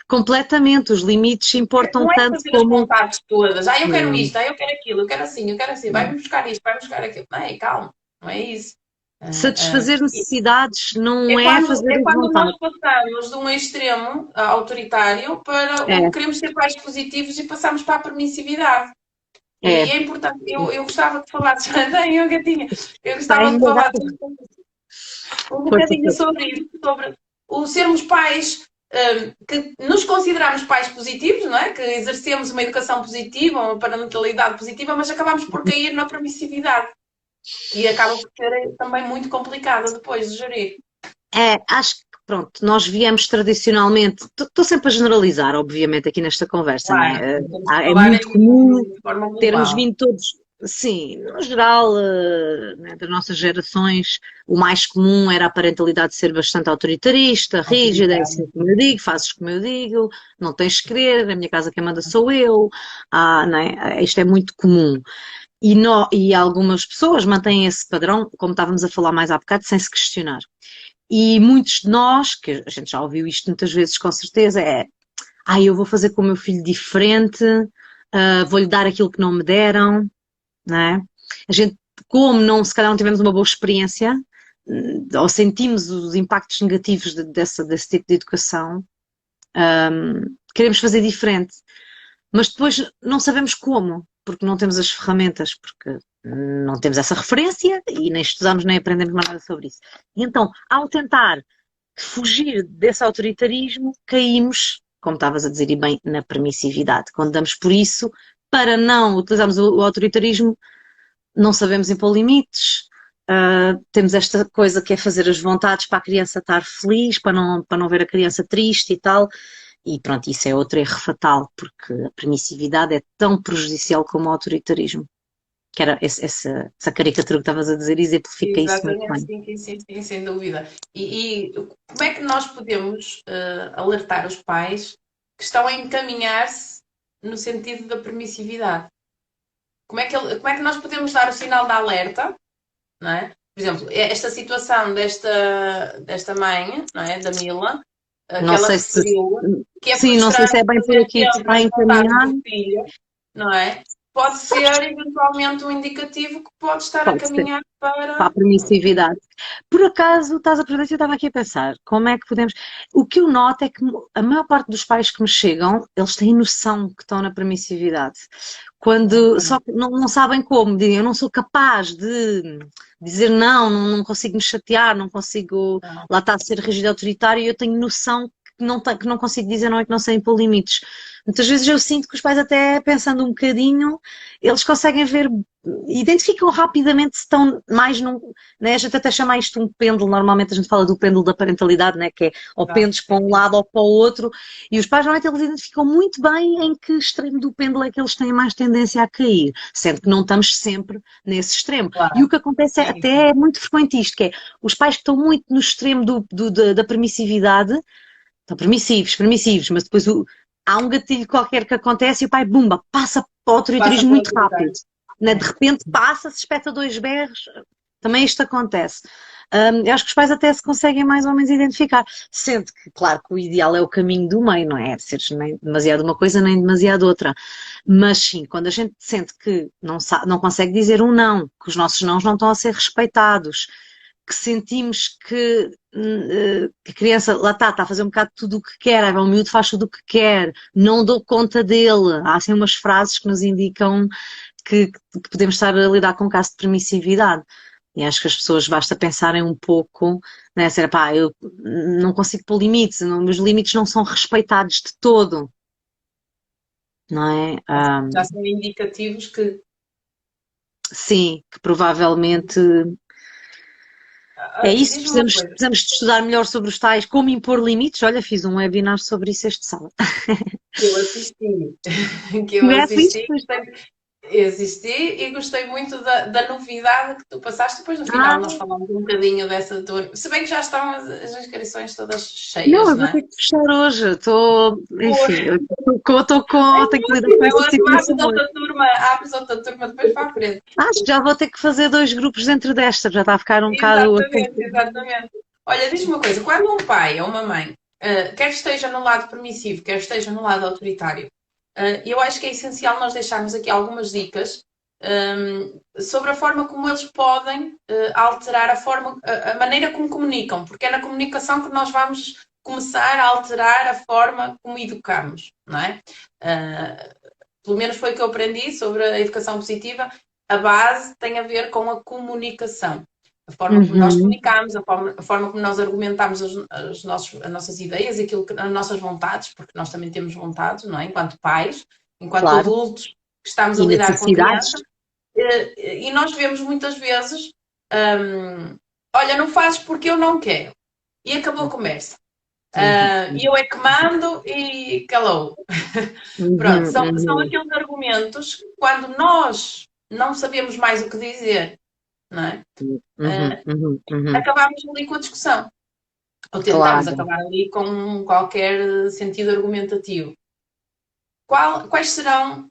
Completamente, os limites importam Não é tanto fazer as como. vontades todas. Ah, eu quero Hum, isto, ah, eu quero aquilo, eu quero assim, vai-me buscar isto, vai-me buscar aquilo. Não é, calma, não é isso. Satisfazer necessidades não é fazer É as quando nós vontades. passamos de um extremo autoritário para o É, queremos ser pais positivos e passamos para a permissividade. E é. é importante, eu gostava de falar, bem, eu gatinha, eu Está gostava de falar engasgado. um Força, bocadinho força. sobre isso, sobre o sermos pais, que nos consideramos pais positivos, não é? Que exercemos uma educação positiva, uma parentalidade positiva, mas acabamos por cair na permissividade. E acaba por ser também muito complicado depois de gerir. Acho que, pronto, nós viemos tradicionalmente, estou sempre a generalizar, obviamente, aqui nesta conversa, não Claro, é? temos que É falar muito comum de forma termos global. vindo todos, sim, no geral, né, das nossas gerações, o mais comum era a parentalidade ser bastante autoritarista, rígida, é assim Autoritário. como eu digo, fazes como eu digo, não tens que querer, na minha casa quem manda sou eu, né, isto é muito comum. E algumas pessoas mantêm esse padrão, como estávamos a falar mais há bocado, sem se questionar. E muitos de nós, que a gente já ouviu isto muitas vezes com certeza, eu vou fazer com o meu filho diferente, vou-lhe dar aquilo que não me deram, não é? A gente, como não, se calhar não tivemos uma boa experiência, ou sentimos os impactos negativos desse tipo de educação, queremos fazer diferente. Mas depois não sabemos como, porque não temos as ferramentas, porque não temos essa referência e nem estudamos nem aprendemos mais nada sobre isso. E então, ao tentar fugir desse autoritarismo, caímos, como estavas a dizer e bem, na permissividade. Quando damos por isso, para não utilizarmos o autoritarismo, não sabemos impor limites, temos esta coisa que é fazer as vontades para a criança estar feliz, para não ver a criança triste e tal. E pronto, isso é outro erro fatal, porque a permissividade é tão prejudicial como o autoritarismo. Que era essa caricatura que estavas a dizer, exemplifica isso muito Exatamente, bem. sim, sem dúvida. E como é que nós podemos alertar os pais que estão a encaminhar-se no sentido da permissividade? Como é que nós podemos dar o sinal de alerta, não é? Por exemplo, esta situação desta mãe, não é? Da Mila, que Não ela sei se. referiu, que é Sim, não sei se frustrante é bem por fazer aqui que se sempre está a as vontades encaminhar. do filho, não é? Pode ser eventualmente um indicativo que pode estar a Pode ser, caminhar para a para. permissividade. Por acaso, estás a perguntar, eu estava aqui a pensar, como é que podemos. O que eu noto é que a maior parte dos pais que me chegam, eles têm noção que estão na permissividade. Quando, só que não sabem como, dizem, eu não sou capaz de dizer não consigo me chatear, não consigo lá está a ser rígido e autoritário, e eu tenho noção que não consigo dizer não e que não sei impor limites. Muitas vezes eu sinto que os pais, até pensando um bocadinho, eles conseguem ver, identificam rapidamente se estão mais num, né? A gente até chama isto um pêndulo, normalmente a gente fala do pêndulo da parentalidade, né? Que é ou pendes para um lado ou para o outro, e os pais normalmente eles identificam muito bem em que extremo do pêndulo é que eles têm mais tendência a cair, sendo que não estamos sempre nesse extremo. E o Claro, que acontece sim, até é muito frequente isto, que é os pais que estão muito no extremo da permissividade, estão permissivos, mas depois há um gatilho qualquer que acontece e o pai, bumba, passa para o passa autoritarismo por muito rápido. autoritário. Né? De repente passa, se espeta dois berros, também isto acontece. Eu acho que os pais até se conseguem mais ou menos identificar, sendo que, claro, que o ideal é o caminho do meio, não é? Seres nem demasiado uma coisa nem demasiado outra. Mas sim, quando a gente sente que não consegue dizer um não, que os nossos nãos não estão a ser respeitados, que sentimos que a criança lá está a fazer um bocado tudo o que quer, o miúdo faz tudo o que quer, não dou conta dele. Há assim umas frases que nos indicam que podemos estar a lidar com um caso de permissividade. E acho que as pessoas basta pensarem um pouco, né, ser, pá, eu não consigo pôr limites, meus limites não são respeitados de todo, não é? Já são indicativos que. Sim, que provavelmente é isso, Diz-me uma coisa, precisamos de estudar melhor sobre os tais, como impor limites. Olha, fiz um webinar sobre isso este sábado. que eu assisti, que eu Tivesse isto? assisti, assisti e gostei muito da novidade que tu passaste. Depois, no final, Ah, nós falamos um bocadinho dessa tua. Se bem que já estão as inscrições todas não, cheias, eu não vou é? ter que fechar hoje. Estou, Boa. enfim, tenho que lidar com Eu essa acho que situação hoje. abres outra turma depois para a frente. Acho que já vou ter que fazer dois grupos dentro desta, já está a ficar um bocado. Exatamente. Olha, diz-me uma coisa: quando um pai ou uma mãe quer esteja no lado permissivo, quer esteja no lado autoritário. Eu acho que é essencial nós deixarmos aqui algumas dicas sobre a forma como eles podem alterar a maneira como comunicam, porque é na comunicação que nós vamos começar a alterar a forma como educamos, não é? Pelo menos foi o que eu aprendi sobre a educação positiva. A base tem a ver com a comunicação. A forma como nós comunicamos, a forma como nós argumentamos as nossas ideias, as nossas vontades, porque nós também temos vontades, não é? Enquanto pais, enquanto Claro. adultos que estamos a E lidar com a necessidades. criança. E nós vemos muitas vezes, olha, não fazes porque eu não quero. E acabou a conversa. E eu é que mando e calou. Pronto, são aqueles argumentos que quando nós não sabemos mais o que dizer, não é? Acabamos ali com a discussão. Ou tentamos Claro. acabar ali com qualquer sentido argumentativo. Quais serão,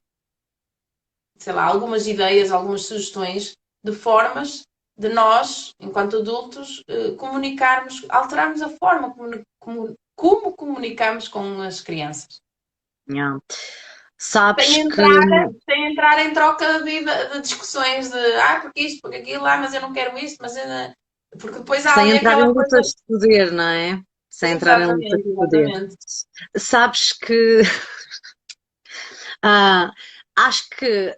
sei lá, algumas ideias, algumas sugestões de formas de nós, enquanto adultos, comunicarmos, alterarmos a forma como comunicamos com as crianças? Yeah. Sabes que Sem entrar em troca de discussões de porque isto, porque aquilo, mas eu não quero isto, porque depois há sem ali entrar em aquela coisa. lutas de poder, não é? Sem entrar em lutas Exatamente, de poder. exatamente. Sabes que acho que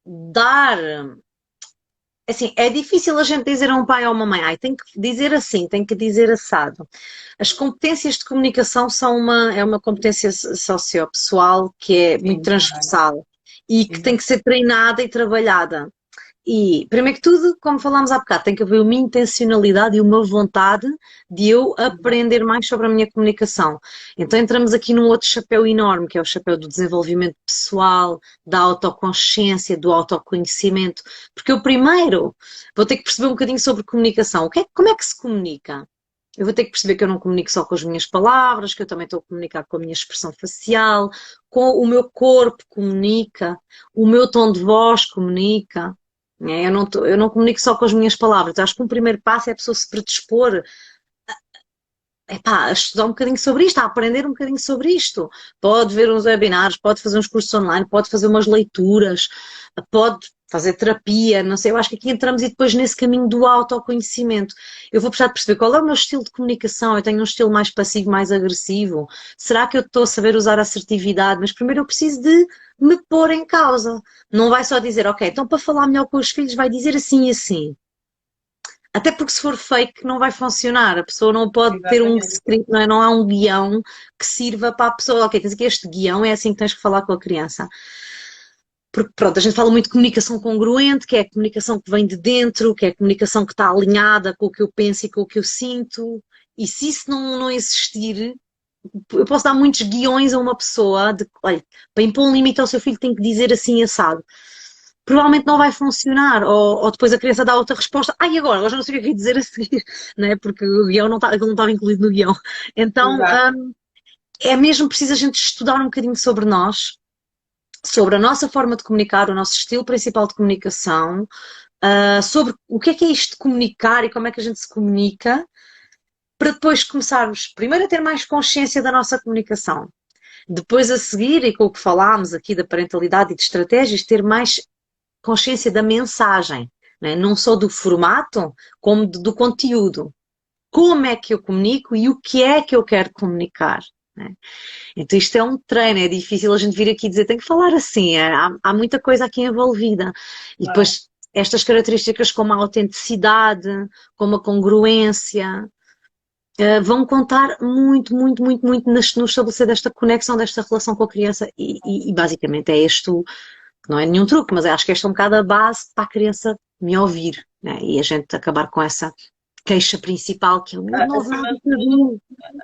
dar. Assim, é difícil a gente dizer a um pai ou a uma mãe, ai, tem que dizer assim, tem que dizer assado. As competências de comunicação é uma competência sociopessoal que é muito Sim, transversal e que tem exato. que ser treinada e trabalhada. E, primeiro que tudo, como falámos há bocado, tem que haver uma intencionalidade e uma vontade de eu aprender mais sobre a minha comunicação. Então entramos aqui num outro chapéu enorme, que é o chapéu do desenvolvimento pessoal, da autoconsciência, do autoconhecimento. Porque eu primeiro vou ter que perceber um bocadinho sobre comunicação. Como é que se comunica? Eu vou ter que perceber que eu não comunico só com as minhas palavras, que eu também estou a comunicar com a minha expressão facial, com o meu corpo comunica, o meu tom de voz comunica. Eu não comunico só com as minhas palavras. Acho que um primeiro passo é a pessoa se predispor a estudar um bocadinho sobre isto, a aprender um bocadinho sobre isto. Pode ver uns webinars, pode fazer uns cursos online, pode fazer umas leituras, pode fazer terapia, não sei. Eu acho que aqui entramos e depois nesse caminho do autoconhecimento. Eu vou precisar de perceber qual é o meu estilo de comunicação. Eu tenho um estilo mais passivo, mais agressivo. Será que eu estou a saber usar assertividade? Mas primeiro eu preciso de me pôr em causa. Não vai só dizer, ok, então para falar melhor com os filhos vai dizer assim e assim. Até porque se for fake não vai funcionar. A pessoa não pode ter um Exatamente. script, não é? Não há um guião que sirva para a pessoa. Ok, tens aqui este guião, é assim que tens que falar com a criança. Porque pronto, a gente fala muito de comunicação congruente, que é a comunicação que vem de dentro, que é a comunicação que está alinhada com o que eu penso e com o que eu sinto. E se isso não existir, eu posso dar muitos guiões a uma pessoa de, olha, para impor um limite ao seu filho tem que dizer assim assado. Provavelmente não vai funcionar, ou depois a criança dá outra resposta, agora já não sei o que é que ia dizer a seguir, né? Porque o guião não estava incluído no guião. Então, Exato. é mesmo preciso a gente estudar um bocadinho sobre nós, sobre a nossa forma de comunicar, o nosso estilo principal de comunicação, sobre o que é isto de comunicar e como é que a gente se comunica, para depois começarmos, primeiro, a ter mais consciência da nossa comunicação. Depois, a seguir, e com o que falámos aqui da parentalidade e de estratégias, ter mais consciência da mensagem, né? Não só do formato, como do conteúdo. Como é que eu comunico e o que é que eu quero comunicar, né? Então isto é um treino, é difícil a gente vir aqui dizer, tem que falar assim, há muita coisa aqui envolvida. E depois estas características como a autenticidade, como a congruência, vão contar muito, muito, muito, muito no estabelecer desta conexão, desta relação com a criança e basicamente é este não é nenhum truque, mas acho que esta é um bocado a base para a criança me ouvir, né? E a gente acabar com essa queixa principal que é o miúdo não ouve nada Acima de que eu tudo, digo,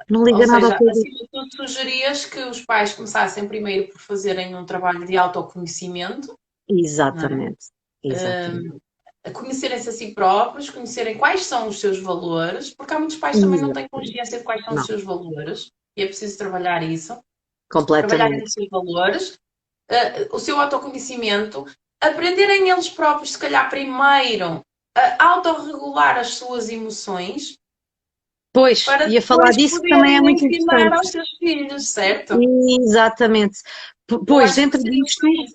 não liga ou nada ao seja, que eu digo. acima de tudo, sugerias que os pais começassem primeiro por fazerem um trabalho de autoconhecimento, não é? Exatamente, exatamente, A conhecerem-se a si próprios, conhecerem quais são os seus valores, porque há muitos pais que também não têm exatamente. consciência de quais são os Não, seus valores, e é preciso trabalhar isso, trabalharem os completamente. seus valores, o seu autoconhecimento, aprenderem eles próprios, se calhar primeiro, a autorregular as suas emoções, Pois, para ia falar depois disso que também é poderem muito ensinar importante. aos seus filhos, certo? Exatamente. Eu Pois, acho que dentro seria disto, por aí.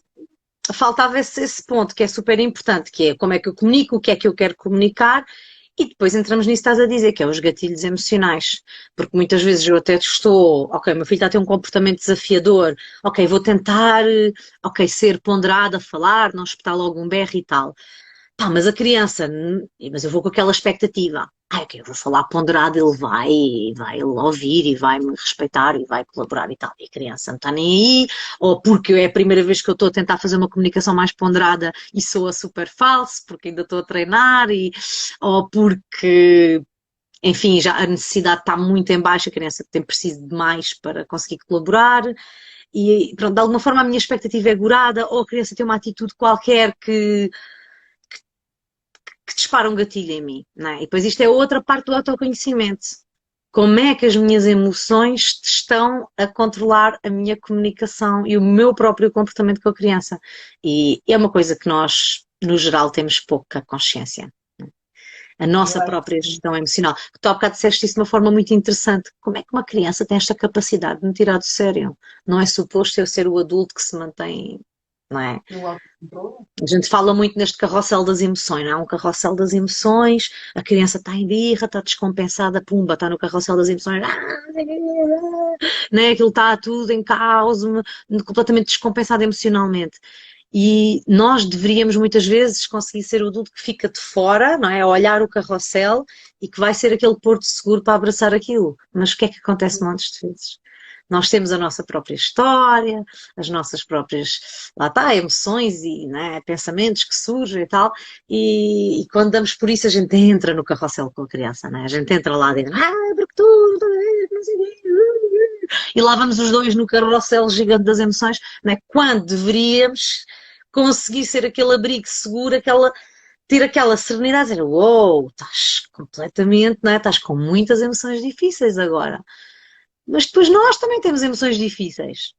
faltava esse ponto que é super importante, que é como é que eu comunico, o que é que eu quero comunicar, e depois entramos nisso que estás a dizer, que é os gatilhos emocionais. Porque muitas vezes eu até estou, ok, meu filho está a ter um comportamento desafiador, ok, vou tentar, ok, ser ponderada, falar, não espetar logo um berro e tal. Pá, mas a criança, mas eu vou com aquela expectativa. Ah, ok, eu vou falar ponderado, ele vai ouvir e vai me respeitar e vai colaborar e tal. E a criança não está nem aí, ou porque é a primeira vez que eu estou a tentar fazer uma comunicação mais ponderada e soa super falso, porque ainda estou a treinar, ou porque, enfim, já a necessidade está muito em baixo, a criança tem preciso de mais para conseguir colaborar. E pronto, de alguma forma a minha expectativa é gorada, ou a criança tem uma atitude qualquer que dispara um gatilho em mim, não é? E depois isto é outra parte do autoconhecimento. Como é que as minhas emoções estão a controlar a minha comunicação e o meu próprio comportamento com a criança? E é uma coisa que nós, no geral, temos pouca consciência. A Eu nossa acho que própria sim. gestão emocional. Tu há bocado disseste isso de uma forma muito interessante. Como é que uma criança tem esta capacidade de me tirar do sério? Não é suposto eu ser o adulto que se mantém, não é? No autocontrole. A gente fala muito neste carrossel das emoções, não é? Um carrossel das emoções, a criança está em birra, está descompensada, pumba, está no carrossel das emoções, né? Aquilo está tudo em caos, completamente descompensado emocionalmente. E nós deveríamos muitas vezes conseguir ser o adulto que fica de fora, não é? A olhar o carrossel e que vai ser aquele porto seguro para abraçar aquilo. Mas o que é que acontece montes de vezes? Nós temos a nossa própria história, as nossas próprias, lá está, emoções e né, pensamentos que surgem e tal, e quando damos por isso a gente entra no carrossel com a criança, né? A gente entra lá dentro, porque tu, não sei o quê, e lá vamos os dois no carrossel gigante das emoções, né? Quando deveríamos conseguir ser aquele abrigo seguro, ter aquela serenidade, dizer, uou, wow, estás completamente, né? Estás com muitas emoções difíceis agora. Mas depois nós também temos emoções difíceis,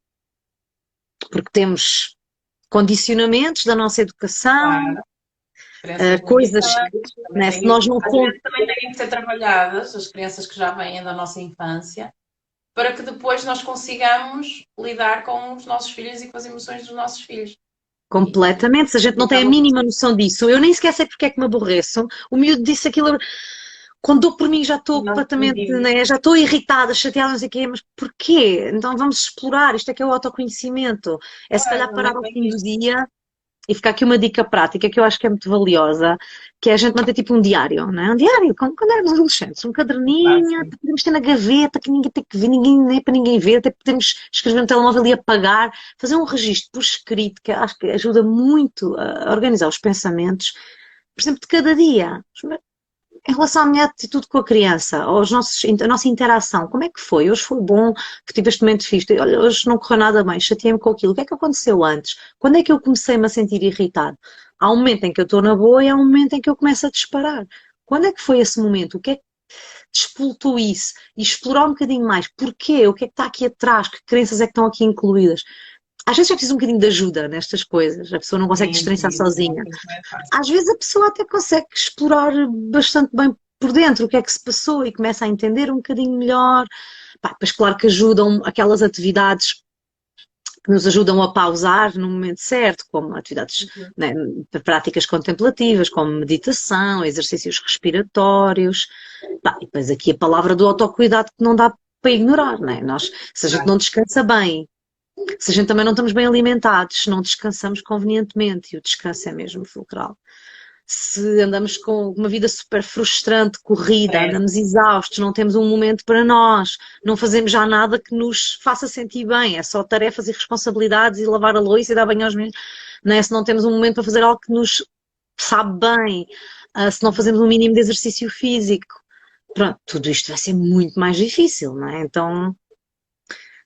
porque temos condicionamentos da nossa educação, Claro. Crenças coisas, limitantes, também né, se nós não às fomos vezes também têm que ser trabalhadas, as crenças que já vêm da nossa infância, para que depois nós consigamos lidar com os nossos filhos e com as emoções dos nossos filhos. E, completamente, se a gente e não tem a acaba por mínima ser. noção disso, eu nem sequer sei porque é que me aborreço, o miúdo disse aquilo, quando dou por mim já estou Nós completamente, sentimos. né, já estou irritada, chateada, não sei o quê, mas porquê? Então vamos explorar, isto é que é o autoconhecimento, é se calhar Claro, parar nem ao bem fim do visto. dia. E fica aqui uma dica prática que eu acho que é muito valiosa, que é a gente manter tipo um diário, não é? Um diário, como quando éramos adolescentes, um caderninho, Básico. podemos ter na gaveta, que ninguém tem que ver, ninguém, nem para ninguém ver, até podemos escrever no telemóvel e apagar, fazer um registro por escrito, que acho que ajuda muito a organizar os pensamentos, por exemplo, de cada dia. Em relação à minha atitude com a criança, a nossa interação, como é que foi? Hoje foi bom, que tive este momento fixe. Olha, hoje não correu nada bem, chateei-me com aquilo. O que é que aconteceu antes? Quando é que eu comecei-me a sentir irritado? Há um momento em que eu estou na boa e há um momento em que eu começo a disparar. Quando é que foi esse momento? O que é que despoltou isso? E explorar um bocadinho mais. Porquê? O que é que está aqui atrás? Que crenças é que estão aqui incluídas? Às vezes é preciso um bocadinho de ajuda nestas coisas. A pessoa não consegue Sim, destrinçar sim, não, sozinha. não é fácil. Às vezes a pessoa até consegue explorar bastante bem por dentro o que é que se passou e começa a entender um bocadinho melhor. Pá, pois claro que ajudam aquelas atividades que nos ajudam a pausar no momento certo, como atividades, Uhum. né, práticas contemplativas, como meditação, exercícios respiratórios. Pá, e depois aqui a palavra do autocuidado que não dá para ignorar, né? Nós, se a gente Claro. não descansa bem, se a gente também não estamos bem alimentados, se não descansamos convenientemente, e o descanso é mesmo fulcral, se andamos com uma vida super frustrante, corrida, Stress. andamos exaustos, não temos um momento para nós, não fazemos já nada que nos faça sentir bem, é só tarefas e responsabilidades e lavar a louça e dar banho aos meninos, não é? Se não temos um momento para fazer algo que nos sabe bem, se não fazemos um mínimo de exercício físico, pronto, tudo isto vai ser muito mais difícil, não é? Então,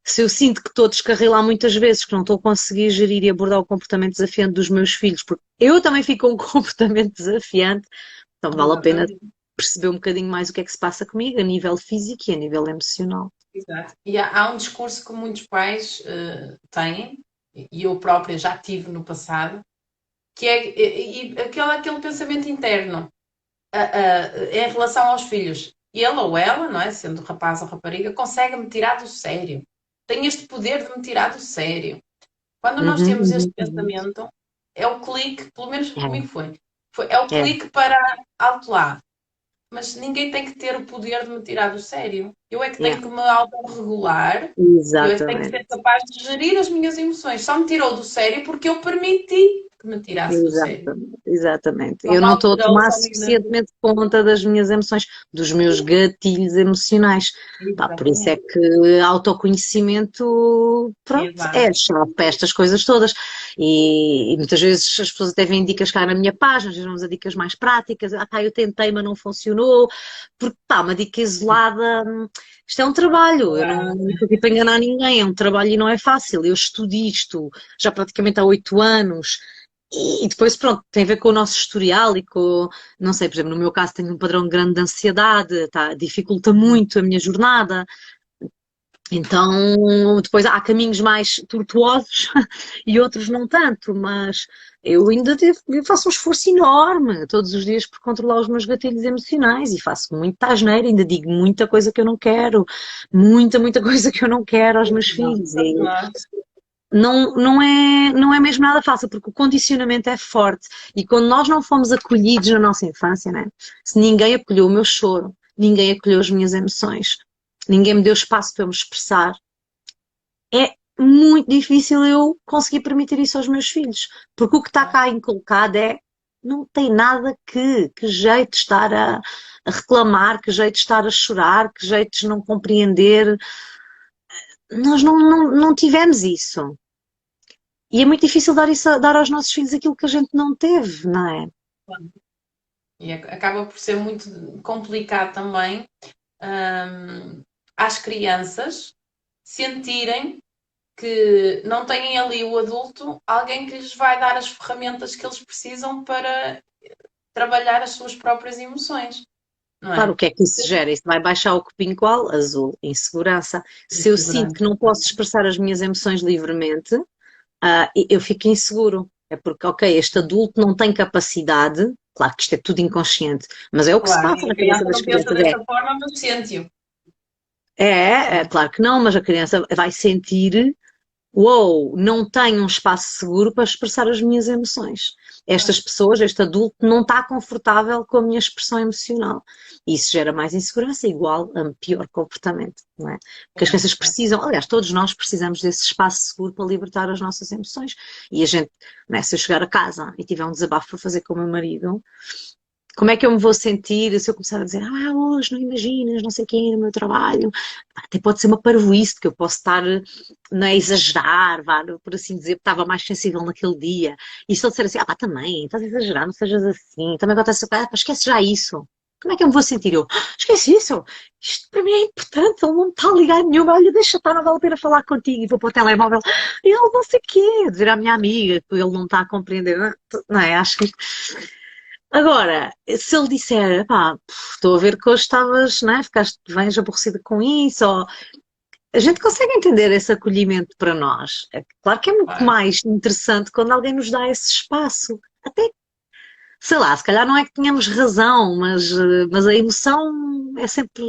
se eu sinto que estou a descarrilar muitas vezes, que não estou a conseguir gerir e abordar o comportamento desafiante dos meus filhos, porque eu também fico com um comportamento desafiante, então vale a pena Exatamente. perceber um bocadinho mais o que é que se passa comigo, a nível físico e a nível emocional. Exato. E há um discurso que muitos pais têm, e eu própria já tive no passado, que é aquele pensamento interno em relação aos filhos. ele ou ela, não é? Sendo rapaz ou rapariga, consegue-me tirar do sério. Tem este poder de me tirar do sério. Quando nós Uhum, temos este uhum, uhum. pensamento, é o clique, pelo menos comigo É, foi. É o é, clique para alto lá. Mas ninguém tem que ter o poder de me tirar do sério. Eu é que é, tenho que me autorregular. Eu é que tenho que ser exatamente. capaz de gerir as minhas emoções. Só me tirou do sério porque eu permiti que me tirasse do sério. Exatamente, exatamente. Só Eu me não estou a alterou, tomar só me ignorou. suficientemente conta das minhas emoções, dos meus gatilhos emocionais. Pá, por isso é Exatamente. que autoconhecimento, pronto, é a Exato. chave para estas coisas todas. E muitas vezes as pessoas até veem dicas cá na minha página, às vezes vamos a dicas mais práticas. Ah, pá, eu tentei, mas não funcionou. Porque, pá, uma dica isolada, isto é um trabalho. Eu não estou aqui para enganar ninguém, é um trabalho e não é fácil. Eu estudo isto já praticamente há 8 anos. E depois, pronto, tem a ver com o nosso historial e com, não sei, por exemplo, no meu caso tenho um padrão grande de ansiedade, tá, dificulta muito a minha jornada. Então, depois há caminhos mais tortuosos e outros não tanto, mas eu faço um esforço enorme todos os dias por controlar os meus gatilhos emocionais e faço muita asneira, ainda digo muita coisa que eu não quero, muita coisa que eu não quero aos meus Não, filhos. todos nós. Não é mesmo nada fácil, porque o condicionamento é forte. E quando nós não fomos acolhidos na nossa infância, né? Se ninguém acolheu o meu choro, ninguém acolheu as minhas emoções, ninguém me deu espaço para eu me expressar, é muito difícil eu conseguir permitir isso aos meus filhos. Porque o que está cá inculcado é não tem nada que jeito de estar a reclamar, que jeito de estar a chorar, que jeito de não compreender. Nós não tivemos isso. E é muito difícil dar, isso, dar aos nossos filhos aquilo que a gente não teve, não é? E acaba por ser muito complicado também, às crianças sentirem que não têm ali o adulto, alguém que lhes vai dar as ferramentas que eles precisam para trabalhar as suas próprias emoções, não Claro, o é? que é que isso gera? Isso vai baixar o copinho qual? Azul, insegurança. Se eu sinto que Insegurança. não posso expressar as minhas emoções livremente, eu fico inseguro. É porque, ok, este adulto não tem capacidade, claro que isto é tudo inconsciente, mas é o que se Claro, passa e na a cabeça criança das não pensa crianças. É, dessa forma, mas sente-o. é claro que não, mas a criança vai sentir. Uou, não tenho um espaço seguro para expressar as minhas emoções. Estas pessoas, este adulto, não está confortável com a minha expressão emocional. E isso gera mais insegurança, igual a pior comportamento, não é? Porque as crianças precisam, aliás, todos nós precisamos desse espaço seguro para libertar as nossas emoções. E a gente, não é, se eu chegar a casa e tiver um desabafo para fazer com o meu marido, como é que eu me vou sentir se eu começar a dizer, hoje não imaginas, não sei quem, no meu trabalho. Até pode ser uma parvoíce, que eu posso estar, não é, a exagerar, vá, por assim dizer, porque estava mais sensível naquele dia. E se eu disser assim, também, estás a exagerar, não sejas assim. Também acontece, esquece já isso. Como é que eu me vou sentir? Eu, esquece isso, isto para mim é importante, ele não me está a ligar nenhuma, olha, deixa estar, não vale a pena falar contigo. E vou para o telemóvel, ele não sei o quê, dizer à minha amiga que ele não está a compreender. Não é, acho que agora, se ele disser, pá, estou a ver que hoje estavas, não é? Ficaste bem aborrecida com isso, ou... a gente consegue entender esse acolhimento para nós. É claro que é muito Claro. mais interessante quando alguém nos dá esse espaço. Até, sei lá, se calhar não é que tenhamos razão, mas a emoção É é sempre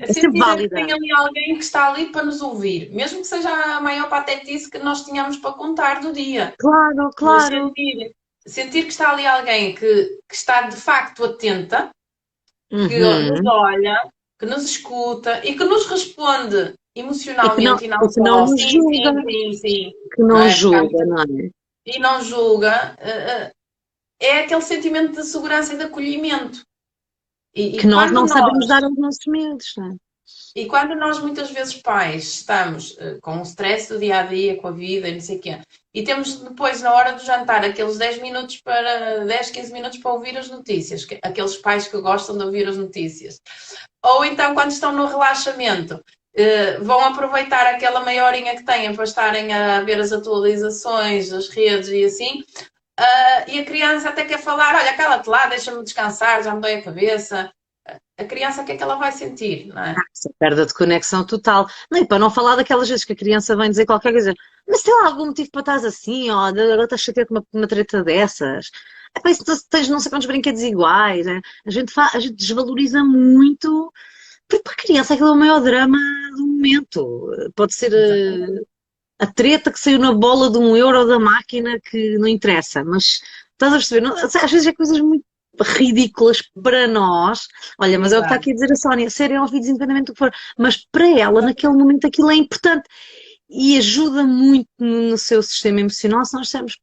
sentir que válida. tem ali alguém que está ali para nos ouvir, mesmo que seja a maior patetice que nós tínhamos para contar do dia. Claro, Mas claro. sentir que está ali alguém que está de facto atenta, que nos Uhum. olha, que nos escuta e que nos responde emocionalmente e não E que não só nos sim, julga, sim, sim, sim, que não não é? Porque há julga, muita... não é? E não julga, é aquele sentimento de segurança e de acolhimento. Que E nós quando não sabemos nós dar aos nossos medos, não é? E quando nós muitas vezes pais estamos com o stress do dia a dia, com a vida e não sei o quê, e temos depois na hora do jantar aqueles 10, 15 minutos para ouvir as notícias, aqueles pais que gostam de ouvir as notícias. Ou então quando estão no relaxamento, vão aproveitar aquela meia horinha que têm para estarem a ver as atualizações, as redes e assim, e a criança até quer falar, olha, cala-te lá, deixa-me descansar, já me dói a cabeça. A criança, o que é que ela vai sentir, não é? Essa perda de conexão total. Não, e para não falar daquelas vezes que a criança vem dizer qualquer coisa, mas tem lá algum motivo para estás assim, ó, agora estás chateado com uma treta dessas. epá, isso tens não sei quantos brinquedos iguais, né? A gente desvaloriza muito, porque para a criança aquilo é o maior drama do momento. Pode ser Exatamente. a treta que saiu na bola de 1 euro da máquina que não interessa, mas estás a perceber? Às vezes é coisas muito ridículas para nós. Olha, mas é o que está Exato. aqui a dizer a Sónia, serem ouvidos independente do que for, mas para ela, naquele momento, aquilo é importante e ajuda muito no seu sistema emocional se nós dissermos,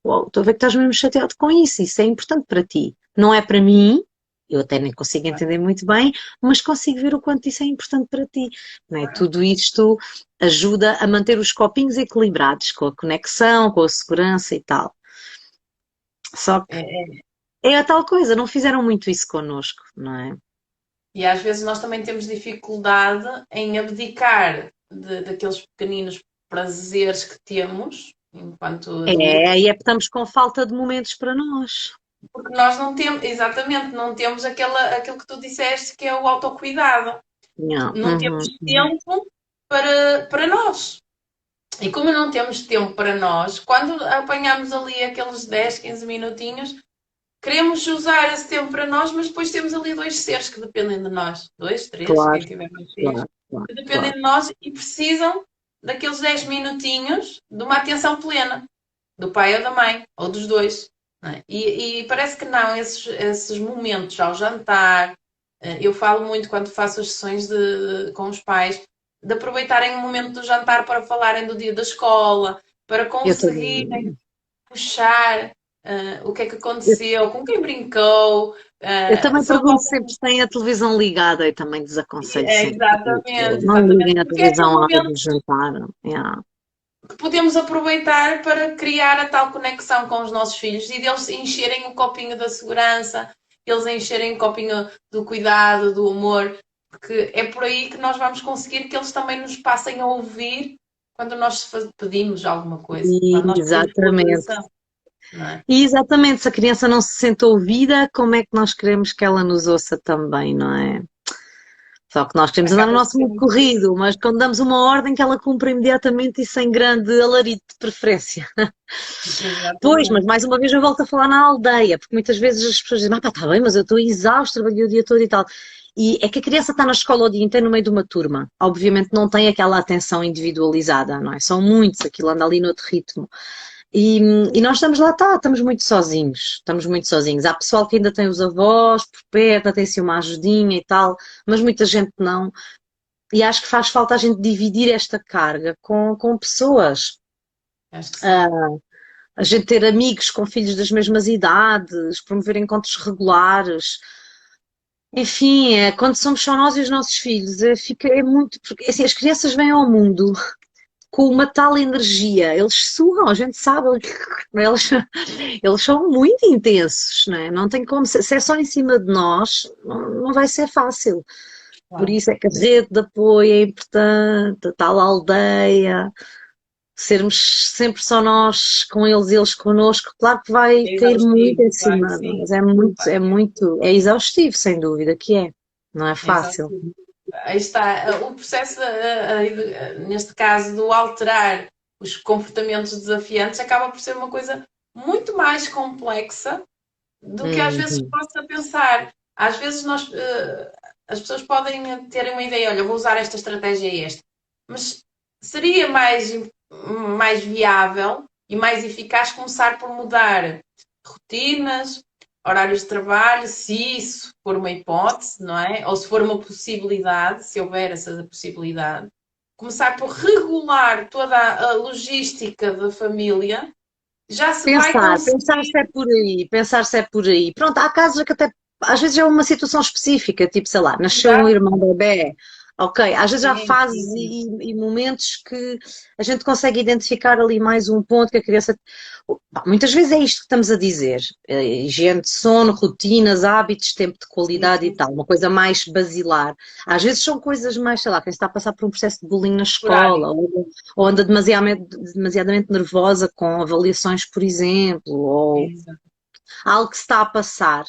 uau, estou a ver que estás mesmo chateado com isso é importante para ti. Não é para mim, eu até nem consigo entender muito bem, mas consigo ver o quanto isso é importante para ti. Não é? Tudo isto ajuda a manter os copinhos equilibrados, com a conexão, com a segurança e tal. Só que É, é a tal coisa, não fizeram muito isso connosco, não é? e às vezes nós também temos dificuldade em abdicar daqueles pequeninos prazeres que temos enquanto É, adultos, aí é que estamos com falta de momentos para nós. porque nós não temos, exatamente, não temos aquilo que tu disseste que é o autocuidado. Não. Não temos Uhum, uhum. tempo para nós. E como não temos tempo para nós, quando apanhamos ali aqueles 10, 15 minutinhos, queremos usar esse tempo para nós, mas depois temos ali dois seres que dependem de nós. Dois, três, Claro, quem tiver mais filhos, claro, claro, que dependem claro. de nós e precisam daqueles 10 minutinhos de uma atenção plena, do pai ou da mãe, ou dos dois. Não é? E parece que não, esses momentos ao jantar, eu falo muito quando faço as sessões com os pais, de aproveitarem o momento do jantar para falarem do dia da escola, para Eu conseguirem também. puxar o que é que aconteceu, com quem brincou. Eu também São pergunto coisas. sempre se têm a televisão ligada e também desaconselho sempre. Exatamente, Não exatamente. liguem a Porque é aquele televisão à hora do momento jantar. Yeah. que podemos aproveitar para criar a tal conexão com os nossos filhos e deles encherem o copinho da segurança, eles encherem o copinho do cuidado, do amor, porque é por aí que nós vamos conseguir que eles também nos passem a ouvir quando nós pedimos alguma coisa, quando nós pedimos Exatamente. colaboração, não é? E exatamente, se a criança não se sente ouvida, como é que nós queremos que ela nos ouça também, não é? Só que nós queremos andar no Acaba por nosso ser mundo muito isso. corrido, mas quando damos uma ordem que ela cumpra imediatamente e sem grande alarido de preferência. Pois, mas Exatamente. mais uma vez eu volto a falar na aldeia, porque muitas vezes as pessoas dizem, ah pá, está bem, mas eu estou exausto, trabalhei o dia todo e tal. E é que a criança está na escola o dia inteiro no meio de uma turma. Obviamente não tem aquela atenção individualizada, não é? São muitos, aquilo anda ali noutro ritmo. E, e nós estamos lá, tá, estamos muito sozinhos, estamos muito sozinhos. Há pessoal que ainda tem os avós por perto, tem assim uma ajudinha e tal, mas muita gente não. E acho que faz falta a gente dividir esta carga com pessoas. Acho que sim. Ah, a gente ter amigos com filhos das mesmas idades, promover encontros regulares. Enfim, quando somos só nós e os nossos filhos, é muito. Porque assim, as crianças vêm ao mundo com uma tal energia, eles sugam, a gente sabe, eles, eles são muito intensos, não é? Não tem como, se é só em cima de nós, não vai ser fácil. Por Claro. isso é que a rede de apoio é importante, a tal aldeia, sermos sempre só nós com eles e eles connosco, claro que vai É cair muito exaustivo, em claro que cima, sim. mas Claro que é exaustivo, sem dúvida que é. Não é é fácil. exaustivo. Aí está, o processo, neste caso, do alterar os comportamentos desafiantes, acaba por ser uma coisa muito mais complexa do que às vezes se Uhum. possa pensar. Às vezes as pessoas podem ter uma ideia, olha, vou usar esta estratégia e esta, mas seria mais viável e mais eficaz começar por mudar rotinas, horários de trabalho, se isso for uma hipótese, não é? Ou se for uma possibilidade, se houver essa possibilidade. Começar por regular toda a logística da família, já se vai Pensar se conseguir. é por aí, pensar se é por aí. Pronto, há casos que até, às vezes é uma situação específica, tipo, sei lá, nasceu um Exato. irmão bebé, ok, às vezes há Sim, fases sim. e momentos que a gente consegue identificar ali mais um ponto que a criança. Bom, muitas vezes é isto que estamos a dizer, higiene de sono, rotinas, hábitos, tempo de Sim, qualidade e sim, tal, sim. uma coisa mais basilar. Às vezes são coisas mais, sei lá, quem está a passar por um processo de bullying na escola, Esporádico. ou anda demasiadamente nervosa com avaliações, por exemplo, ou Exato. algo que se está a passar.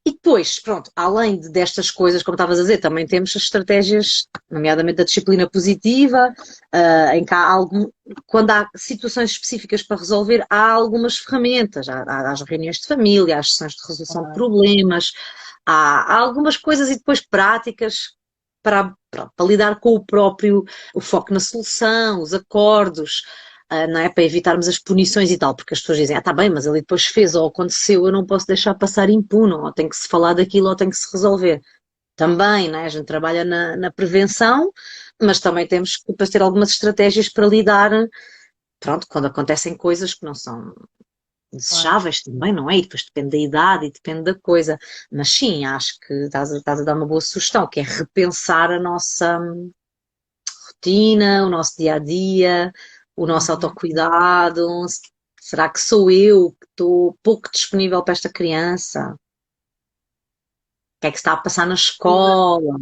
E depois, pronto, além destas coisas, como estavas a dizer, também temos as estratégias, nomeadamente da disciplina positiva, em que há quando há situações específicas para resolver, há algumas ferramentas, há as reuniões de família, há as sessões de resolução de problemas, há algumas coisas e depois práticas para lidar com o foco na solução, os acordos, não é? Para evitarmos as punições e tal, porque as pessoas dizem, tá bem, mas ele depois fez ou aconteceu, eu não posso deixar passar impune, ou tem que se falar daquilo ou tem que se resolver. Também, não é? A gente trabalha na prevenção, mas também temos que depois ter algumas estratégias para lidar, pronto, quando acontecem coisas que não são desejáveis também, não é? E depois depende da idade e depende da coisa. Mas sim, acho que estás a dar uma boa sugestão, que é repensar a nossa rotina, o nosso dia a dia, o nosso autocuidado. Será que sou eu que estou pouco disponível para esta criança? O que é que se está a passar na escola?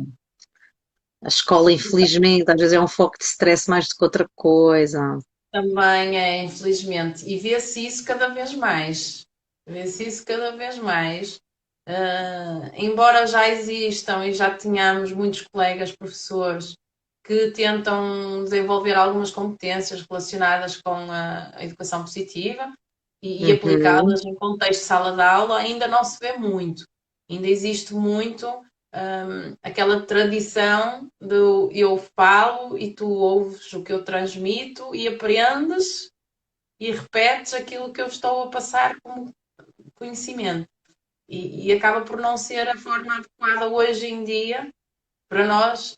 A escola, infelizmente, às vezes é um foco de stress mais do que outra coisa. Também é, infelizmente. E vê-se isso cada vez mais. Vê-se isso cada vez mais. Embora já existam e já tenhamos muitos colegas professores que tentam desenvolver algumas competências relacionadas com a educação positiva e Uhum. aplicá-las em contexto de sala de aula, ainda não se vê muito. Ainda existe muito aquela tradição do eu falo e tu ouves o que eu transmito e aprendes e repetes aquilo que eu estou a passar como conhecimento. E acaba por não ser a forma adequada hoje em dia para nós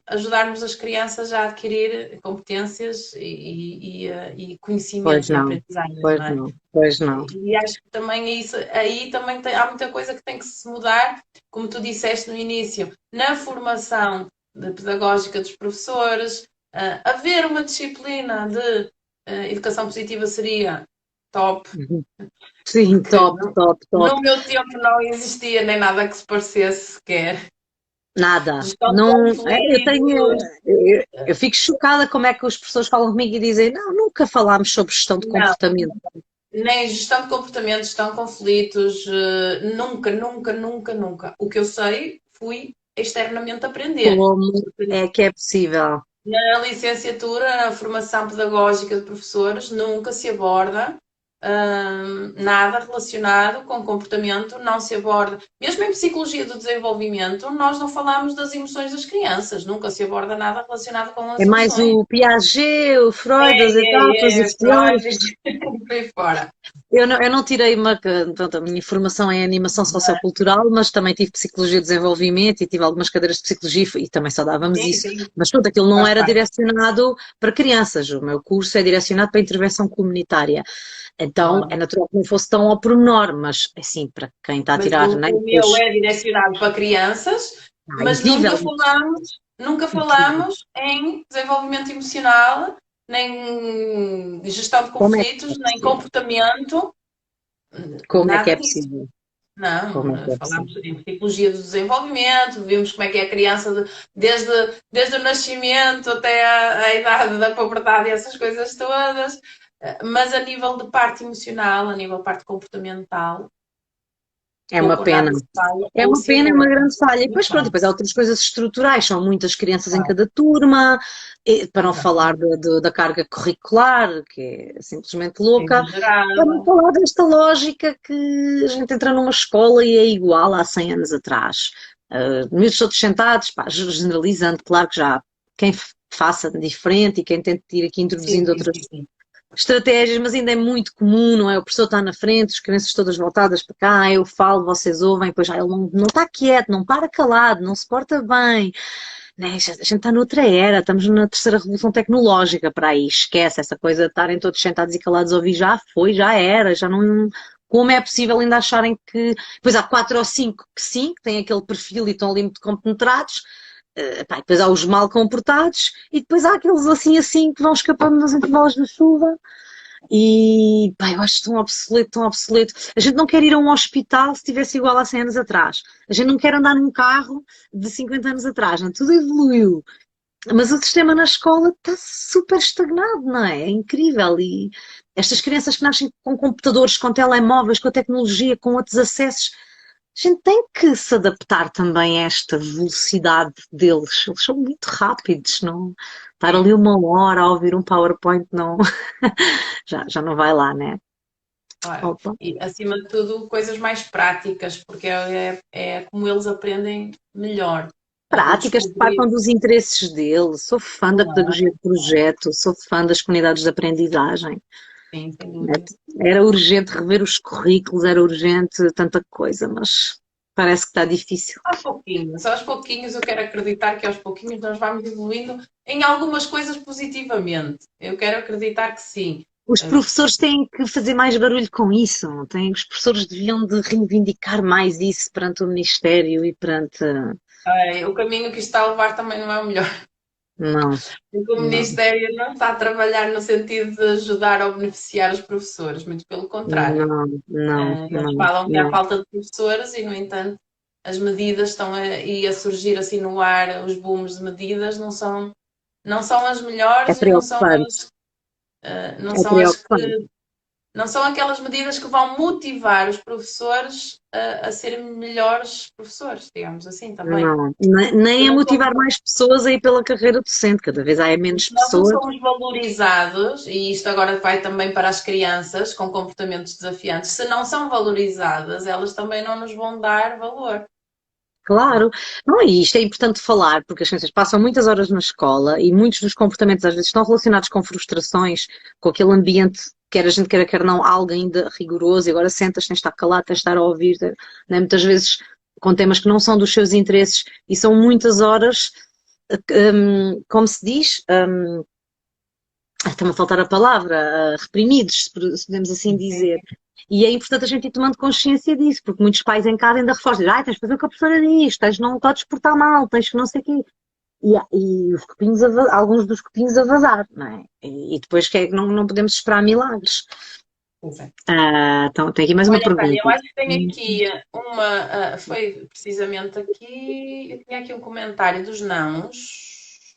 ajudarmos as crianças a adquirir competências e Pois conhecimentos e não, aprendizagens, pois não é? não, pois não. E acho que também é isso, aí também há muita coisa que tem que se mudar, como tu disseste no início, na formação pedagógica dos professores, haver uma disciplina de educação positiva seria top, Sim, porque top, top, top. no meu tempo não existia nem nada que se parecesse sequer. Nada. Gestão de Não, eu tenho, conflitos, eu fico chocada como é que as pessoas falam comigo e dizem, não, nunca falámos sobre gestão de não, comportamento. nem gestão de comportamentos, gestão de conflitos, nunca, nunca, nunca, nunca. O que eu sei, fui externamente aprender. Como é que é possível? Na licenciatura, na formação pedagógica de professores, nunca se aborda nada relacionado com comportamento, não se aborda. Mesmo em psicologia do desenvolvimento, nós não falamos das emoções das crianças, nunca se aborda nada relacionado com É as mais emoções. o Piaget, o Freud, as etapas, os Freud, teóricos. por aí fora. Eu não tirei uma. Pronto, a minha formação é animação sociocultural, mas também tive psicologia de desenvolvimento e tive algumas cadeiras de psicologia e também só dávamos Sim, isso. sim, Mas pronto, aquilo não faz era parte. direcionado para crianças. O meu curso é direcionado para intervenção comunitária. Então é Claro. natural que não fosse tão ao pormenor, mas assim, para quem está a Mas tirar, né? o meu é direcionado para crianças, mas Incrível, nunca incrível. falamos em desenvolvimento emocional, nem gestão de Como é que é conflitos, nem possível? comportamento, Como é que nada é disso. possível? Como é Não, que é falámos possível? em psicologia do desenvolvimento, vimos como é que é a criança desde o nascimento até a idade da puberdade e essas coisas todas, mas a nível de parte emocional, a nível de parte comportamental, É uma pouco ou pena. nada se fala É ou uma se pena, é uma aborda. grande falha. E Muito depois, pronto, mal. depois há outras coisas estruturais, são muitas crianças em Claro. cada turma, para não falar Exatamente. da carga curricular, que é simplesmente louca, para não Exagerada. falar desta lógica que a gente entra numa escola e é igual há 100 anos atrás. Miúdos todos sentados, pá, generalizando, claro que já há quem faça diferente e quem tente ir aqui Sim, introduzindo sim, outras sim, sim. estratégias, mas ainda é muito comum, não é? O professor está na frente, as crianças todas voltadas para cá, eu falo, vocês ouvem, depois ele não está quieto, não para calado, não se porta bem. Né? A gente está noutra era, estamos na terceira revolução tecnológica para aí, esquece essa coisa de estarem todos sentados e calados a ouvir, já foi, já era, já não. Como é possível ainda acharem que. Depois há quatro ou cinco que sim, que têm aquele perfil e estão ali muito compenetrados, pá, depois há os mal comportados e depois há aqueles assim que vão escapando nos intervalos da chuva e pá, eu acho tão obsoleto, tão obsoleto. A gente não quer ir a um hospital se estivesse igual há 100 anos atrás. A gente não quer andar num carro de 50 anos atrás. Não? Tudo evoluiu. Mas o sistema na escola está super estagnado, não é? É incrível. E estas crianças que nascem com computadores, com telemóveis, com a tecnologia, com outros acessos, a gente tem que se adaptar também a esta velocidade deles. Eles são muito rápidos, não? Estar ali uma hora a ouvir um PowerPoint não, já não vai lá, né? Claro. Opa. E, acima de tudo, coisas mais práticas, porque é como eles aprendem melhor. O Práticas que descobrir, partam dos interesses dele. Sou fã da claro, pedagogia de projeto, sou fã das comunidades de aprendizagem. sim, sem Né? dúvida. Era urgente rever os currículos, era urgente tanta coisa, mas parece que está difícil. Aos pouquinhos eu quero acreditar que aos pouquinhos nós vamos evoluindo em algumas coisas positivamente. Eu quero acreditar que sim. Os professores têm que fazer mais barulho com isso. Os professores deviam de reivindicar mais isso perante o Ministério e perante... O caminho que isto está a levar também não é o melhor. Não, Porque o não, Ministério não está a trabalhar no sentido de ajudar ou beneficiar os professores, muito pelo contrário. não, não, Eles não, falam que há não. falta de professores e, no entanto, as medidas estão a surgir assim no ar, os booms de medidas não são as É melhores e preocupante, não é são as preocupante. que não são aquelas medidas que vão motivar os professores a serem melhores professores, digamos assim também. Não, nem a Não motivar somos, mais pessoas a ir pela carreira docente. Cada vez há menos nós não pessoas. somos valorizados, e isto agora vai também para as crianças com comportamentos desafiantes. Se não são valorizadas, elas também não nos vão dar valor. Claro, não, e isto é importante falar, porque as crianças passam muitas horas na escola e muitos dos comportamentos às vezes estão relacionados com frustrações, com aquele ambiente, quer a gente queira, quer não, algo ainda rigoroso, e agora sentas, tens de estar calado, tens de estar a ouvir, né? Muitas vezes com temas que não são dos seus interesses, e são muitas horas, como se diz, está-me a faltar a palavra, reprimidos, se podemos assim dizer. E é importante a gente ir tomando consciência disso, porque muitos pais em casa ainda reforçam, tens de fazer o que a professora diz, tens de não podes portar mal, tens que não sei o quê. E os copinhos alguns dos copinhos a vazar, não é? E depois que é que não podemos esperar milagres. Pois é. Então, tem aqui mais uma Olha, Tânia, pergunta. eu acho que tenho aqui foi precisamente aqui, eu tinha aqui um comentário dos nãos.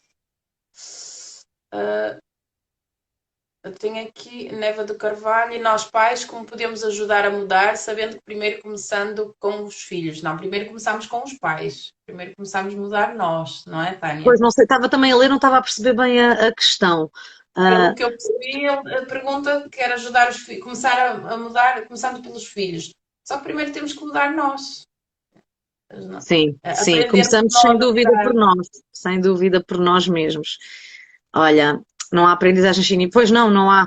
Eu tenho aqui Neva de Carvalho e nós pais, como podemos ajudar a mudar, sabendo que primeiro começando com os filhos. Não, primeiro começamos com os pais. Primeiro começamos a mudar nós, não é, Pois Tânia? não sei, estava também a ler, não estava a perceber bem a questão. Pelo Ah, que eu percebi, ele pergunta que quer ajudar os filhos, começar a mudar, começando pelos filhos. Só que primeiro temos que mudar nós. sim, sim, Aprendermos começamos sem nós a dúvida por mudar. nós, sem dúvida por nós mesmos. Olha, não há aprendizagem significativa. Pois não, não há.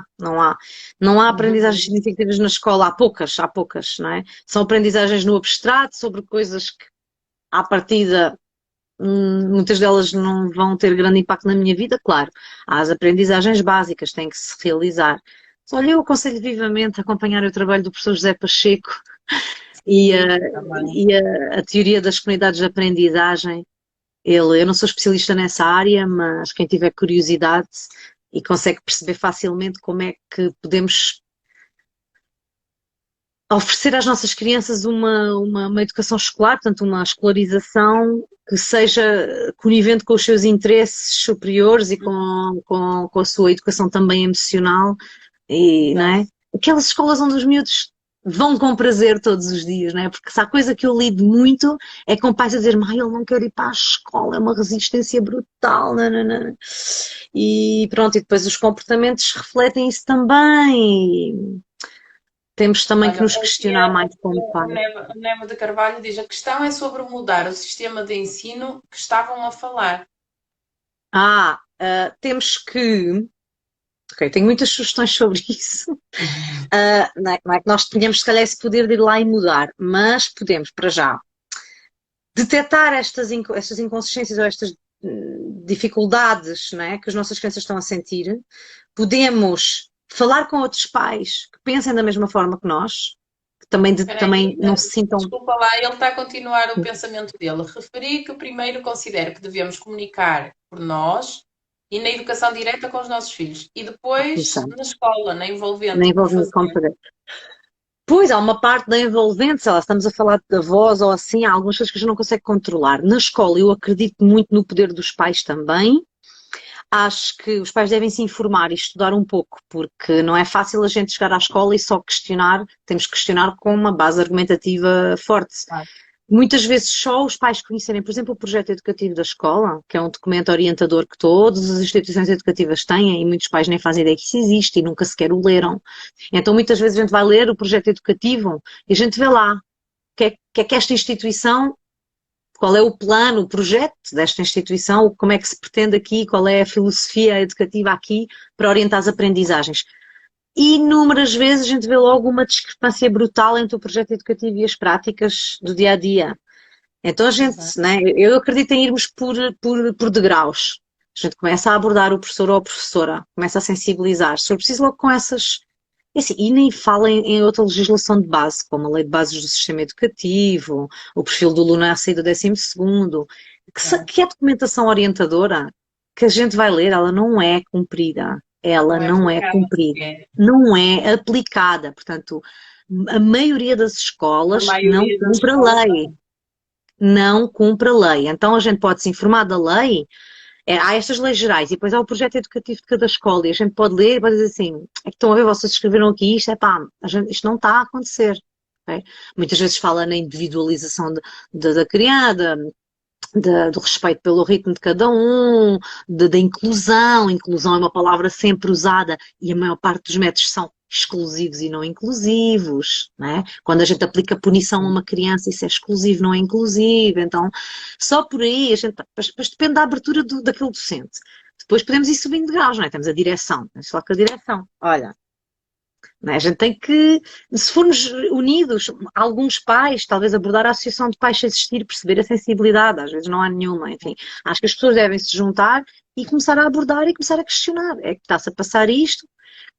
Não há aprendizagens Uhum. significativas na escola, há poucas, não é? São aprendizagens no abstrato, sobre coisas que, à partida, muitas delas não vão ter grande impacto na minha vida, claro. Há as aprendizagens básicas, têm que se realizar. Mas, olha, eu aconselho vivamente a acompanhar o trabalho do professor José Pacheco e, Sim, a, também. a teoria das comunidades de aprendizagem. Eu não sou especialista nessa área, mas quem tiver curiosidade e consegue perceber facilmente como é que podemos oferecer às nossas crianças uma educação escolar, portanto, uma escolarização que seja conivente com os seus interesses superiores e com a sua educação também emocional, e, não Exato. é? Aquelas escolas onde os miúdos vão com prazer todos os dias, não é? Porque se há coisa que eu lido muito é com pais a dizer, mãe, ele não quer ir para a escola, é uma resistência brutal, nananana. E pronto, e depois os comportamentos refletem isso também. Temos também que Olha, nos aqui questionar mais como pais. o Neva de Carvalho diz: a questão é sobre mudar o sistema de ensino que estavam a falar. Temos que. Ok, tenho muitas sugestões sobre isso. Não é que nós tenhamos, se calhar, esse poder de ir lá e mudar, mas podemos, para já, detectar estas inconsistências ou estas dificuldades, não é, que as nossas crianças estão a sentir. Podemos falar com outros pais que pensem da mesma forma que nós, que também, Espera também aí, não se sintam. desculpa lá, ele está a continuar o pensamento dele. Referi que primeiro considero que devemos comunicar por nós e na educação direta com os nossos filhos e depois na escola, na Nem envolvente, por envolvimento fazer. como fazer. Pois, há uma parte da envolvente, sei lá, estamos a falar de avós ou assim, há algumas coisas que a gente não consegue controlar. Na escola eu acredito muito no poder dos pais também. Acho que os pais devem se informar e estudar um pouco, porque não é fácil a gente chegar à escola e só questionar, temos que questionar com uma base argumentativa forte. Claro. Muitas vezes só os pais conhecerem, por exemplo, o projeto educativo da escola, que é um documento orientador que todas as instituições educativas têm e muitos pais nem fazem ideia que isso existe e nunca sequer o leram. Então muitas vezes a gente vai ler o projeto educativo e a gente vê lá o que é que esta instituição, qual é o plano, o projeto desta instituição, como é que se pretende aqui, qual é a filosofia educativa aqui para orientar as aprendizagens. E inúmeras vezes a gente vê logo uma discrepância brutal entre o projeto educativo e as práticas do dia a dia. Então a gente, Exato. né, eu acredito em irmos por degraus. A gente começa a abordar o professor ou a professora, começa a sensibilizar. Se for preciso, logo com essas. Assim, e nem fala em outra legislação de base, como a lei de bases do sistema educativo, o perfil do aluno à saída do 12º, que é a documentação orientadora que a gente vai ler, ela não é cumprida. Ela Não é não é aplicável cumprida. sequer. Não é aplicada. Portanto, a maioria das A escolas não maioria das cumpre a escolas lei. não. Não cumpre a lei. Então a gente pode se informar da lei. Há estas leis gerais e depois há o projeto educativo de cada escola e a gente pode ler e pode dizer assim, é que estão a ver, vocês escreveram aqui isto, isto não está a acontecer. Ok? Muitas vezes fala na individualização da criada, do respeito pelo ritmo de cada um, da inclusão. Inclusão é uma palavra sempre usada e a maior parte dos métodos são exclusivos e não inclusivos, né? Quando a gente aplica punição a uma criança, isso é exclusivo, não é inclusivo. Então, só por aí, depois depende da abertura daquele docente. Depois podemos ir subindo de graus, não é? Temos a direção, temos que falar com a direção. Olha, não é? A gente tem que, se formos unidos, alguns pais, talvez abordar a associação de pais se existir, perceber a sensibilidade, às vezes não há nenhuma, enfim. Acho que as pessoas devem se juntar e começar a abordar e começar a questionar. É que está-se a passar isto.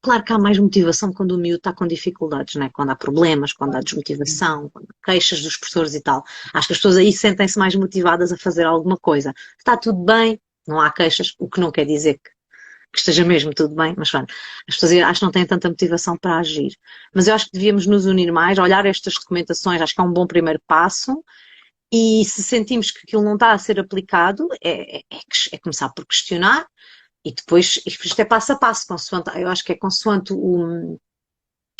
Claro que há mais motivação quando o miúdo está com dificuldades, não é? Quando há problemas, quando há desmotivação, quando há queixas dos professores e tal. Acho que as pessoas aí sentem-se mais motivadas a fazer alguma coisa. Está tudo bem, não há queixas, o que não quer dizer que esteja mesmo tudo bem, mas pronto, as pessoas acho que não têm tanta motivação para agir. Mas eu acho que devíamos nos unir mais, olhar estas documentações, acho que é um bom primeiro passo, e se sentimos que aquilo não está a ser aplicado, é começar por questionar, e depois, isto é passo a passo, consoante, eu acho que é consoante o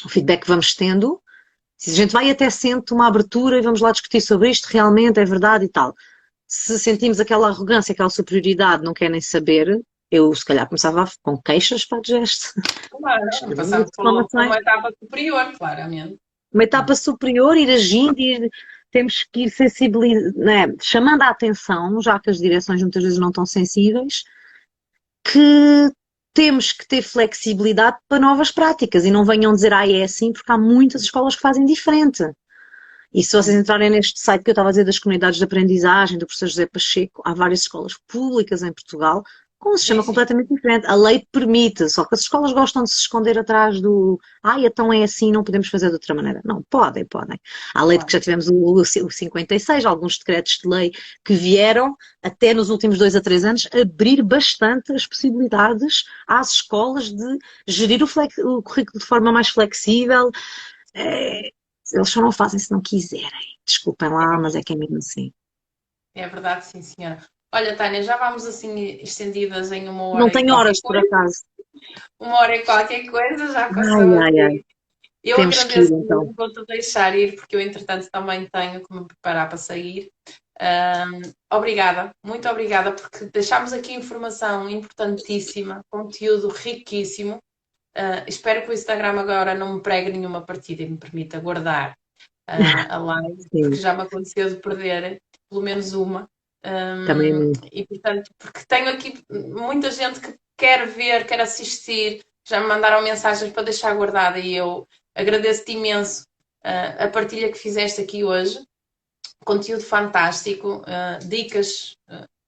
feedback que vamos tendo, se a gente vai até sente uma abertura e vamos lá discutir sobre isto, realmente é verdade e tal. Se sentimos aquela arrogância, aquela superioridade, não querem saber, eu se calhar começava com queixas para o gesto. Claro, Escrever passamos por reclamações. uma etapa superior, claramente. Uma etapa superior, ir agindo, temos que ir sensibilizando, né, chamando a atenção, já que as direções muitas vezes não estão sensíveis, que temos que ter flexibilidade para novas práticas e não venham dizer, é assim, porque há muitas escolas que fazem diferente. E se vocês entrarem neste site que eu estava a dizer das comunidades de aprendizagem do professor José Pacheco, há várias escolas públicas em Portugal com um Sim, sistema sim. completamente diferente. A lei permite, só que as escolas gostam de se esconder atrás do então é assim, não podemos fazer de outra maneira. Não, podem, podem. Há lei de que Claro. já tivemos o 56, alguns decretos de lei que vieram, até nos últimos 2 a 3 anos, abrir bastante as possibilidades às escolas de gerir o currículo de forma mais flexível. Eles só não fazem se não quiserem. Desculpem lá, mas é que é mesmo assim. É verdade, sim, senhora. Olha, Tânia, já vamos assim estendidas em uma Não hora e tenho qualquer horas, por coisa. acaso. Uma hora e qualquer coisa, já Ai, passou ai, ai. aqui. Eu Temos que ir, agradeço então. muito, vou-te deixar ir, porque eu, entretanto, também tenho que me preparar para sair. Obrigada, muito obrigada, porque deixámos aqui informação importantíssima, conteúdo riquíssimo. Espero que o Instagram agora não me pregue nenhuma partida e me permita guardar a live, porque Sim, já me aconteceu de perder pelo menos uma. também a mim. E portanto, porque tenho aqui muita gente que quer ver, quer assistir, já me mandaram mensagens para deixar guardada e eu agradeço-te imenso a partilha que fizeste aqui hoje. Conteúdo fantástico, dicas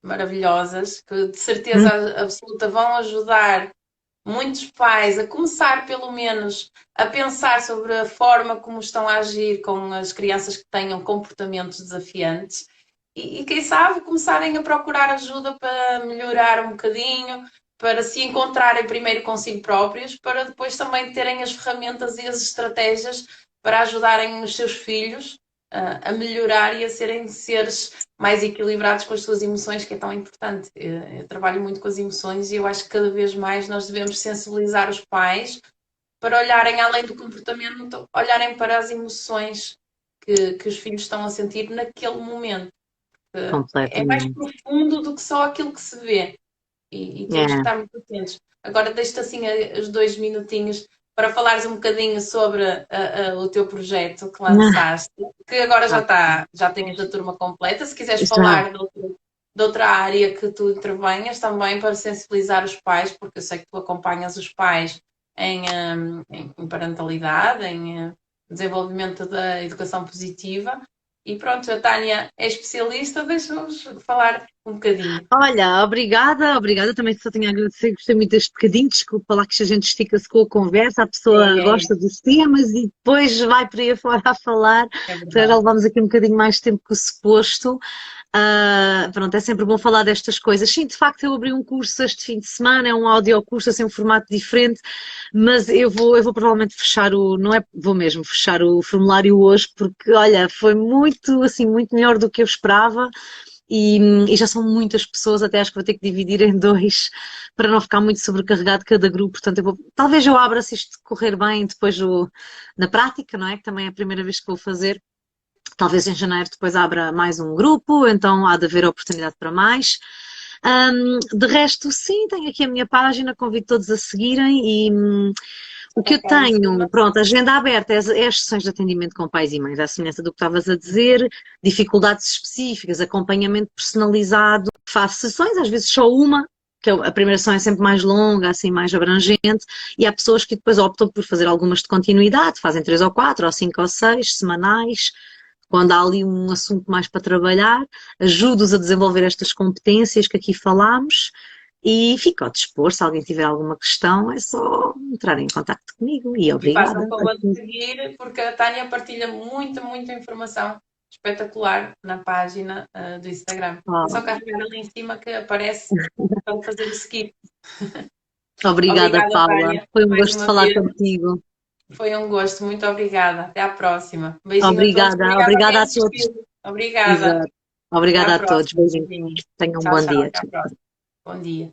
maravilhosas que de certeza Hum, absoluta vão ajudar muitos pais a começar, pelo menos, a pensar sobre a forma como estão a agir com as crianças que tenham comportamentos desafiantes e quem sabe, começarem a procurar ajuda para melhorar um bocadinho, para se encontrarem primeiro consigo próprios, para depois também terem as ferramentas e as estratégias para ajudarem os seus filhos a melhorar e a serem seres mais equilibrados com as suas emoções, que é tão importante. Eu trabalho muito com as emoções e eu acho que cada vez mais nós devemos sensibilizar os pais para olharem além do comportamento, olharem para as emoções que os filhos estão a sentir naquele momento. É mais Completamente. profundo do que só aquilo que se vê e temos que É. estar muito atentos. Agora deixo-te assim os 2 minutinhos para falares um bocadinho sobre o teu projeto que lançaste, que agora Ah, já tens a turma completa. Se quiseres já. falar de outra área que tu intervenhas também para sensibilizar os pais, porque eu sei que tu acompanhas os pais em parentalidade, em desenvolvimento da educação positiva. E pronto, a Tânia é especialista, deixa-nos falar um bocadinho. Olha, obrigada. Também só tenho a agradecer, gostei muito deste bocadinho. Desculpa lá que a gente estica-se com a conversa, a pessoa É, gosta dos temas e depois vai por aí fora a falar. é Então já verdade. levamos aqui um bocadinho mais de tempo que o suposto. Pronto, é sempre bom falar destas coisas. Sim, de facto, eu abri um curso este fim de semana, é um audiocurso, assim, um formato diferente, mas eu vou provavelmente fechar não é, vou mesmo fechar o formulário hoje, porque, olha, foi muito, assim, muito melhor do que eu esperava. E já são muitas pessoas, até acho que vou ter que dividir em dois para não ficar muito sobrecarregado cada grupo. Portanto, talvez eu abra se isto correr bem depois na prática, não é? Que também é a primeira vez que vou fazer. Talvez em janeiro depois abra mais um grupo, então há de haver oportunidade para mais. De resto, sim, tenho aqui a minha página, convido todos a seguirem e o que Está eu cá em tenho, cima. pronto, agenda aberta é as sessões de atendimento com pais e mães, à semelhança do que estavas a dizer, dificuldades específicas, acompanhamento personalizado, faço sessões, às vezes só uma, que a primeira sessão é sempre mais longa, assim, mais abrangente, e há pessoas que depois optam por fazer algumas de continuidade, fazem 3 ou 4, ou 5 ou 6 semanais, quando há ali um assunto mais para trabalhar, ajudo-os a desenvolver estas competências que aqui falámos e fico ao dispor. Se alguém tiver alguma questão, é só entrar em contato comigo e E façam obrigada. o favor de seguir, porque a Tânia partilha muita informação espetacular na página do Instagram. É só Oh, carregar ali em cima que aparece para fazer o seguir. obrigada, Obrigada, Paula. Tânia, Foi um mais gosto uma falar vez. contigo. Foi um gosto, muito obrigada. Até à próxima. Beijinho a todos. Obrigada, Obrigada a quem obrigada a todos. assistiu. Obrigada. Obrigada. Até à Obrigada a todos. próxima. Beijinhos. Beijinho. Tenham um Tchau, bom tchau. dia. Até à próxima. Bom dia.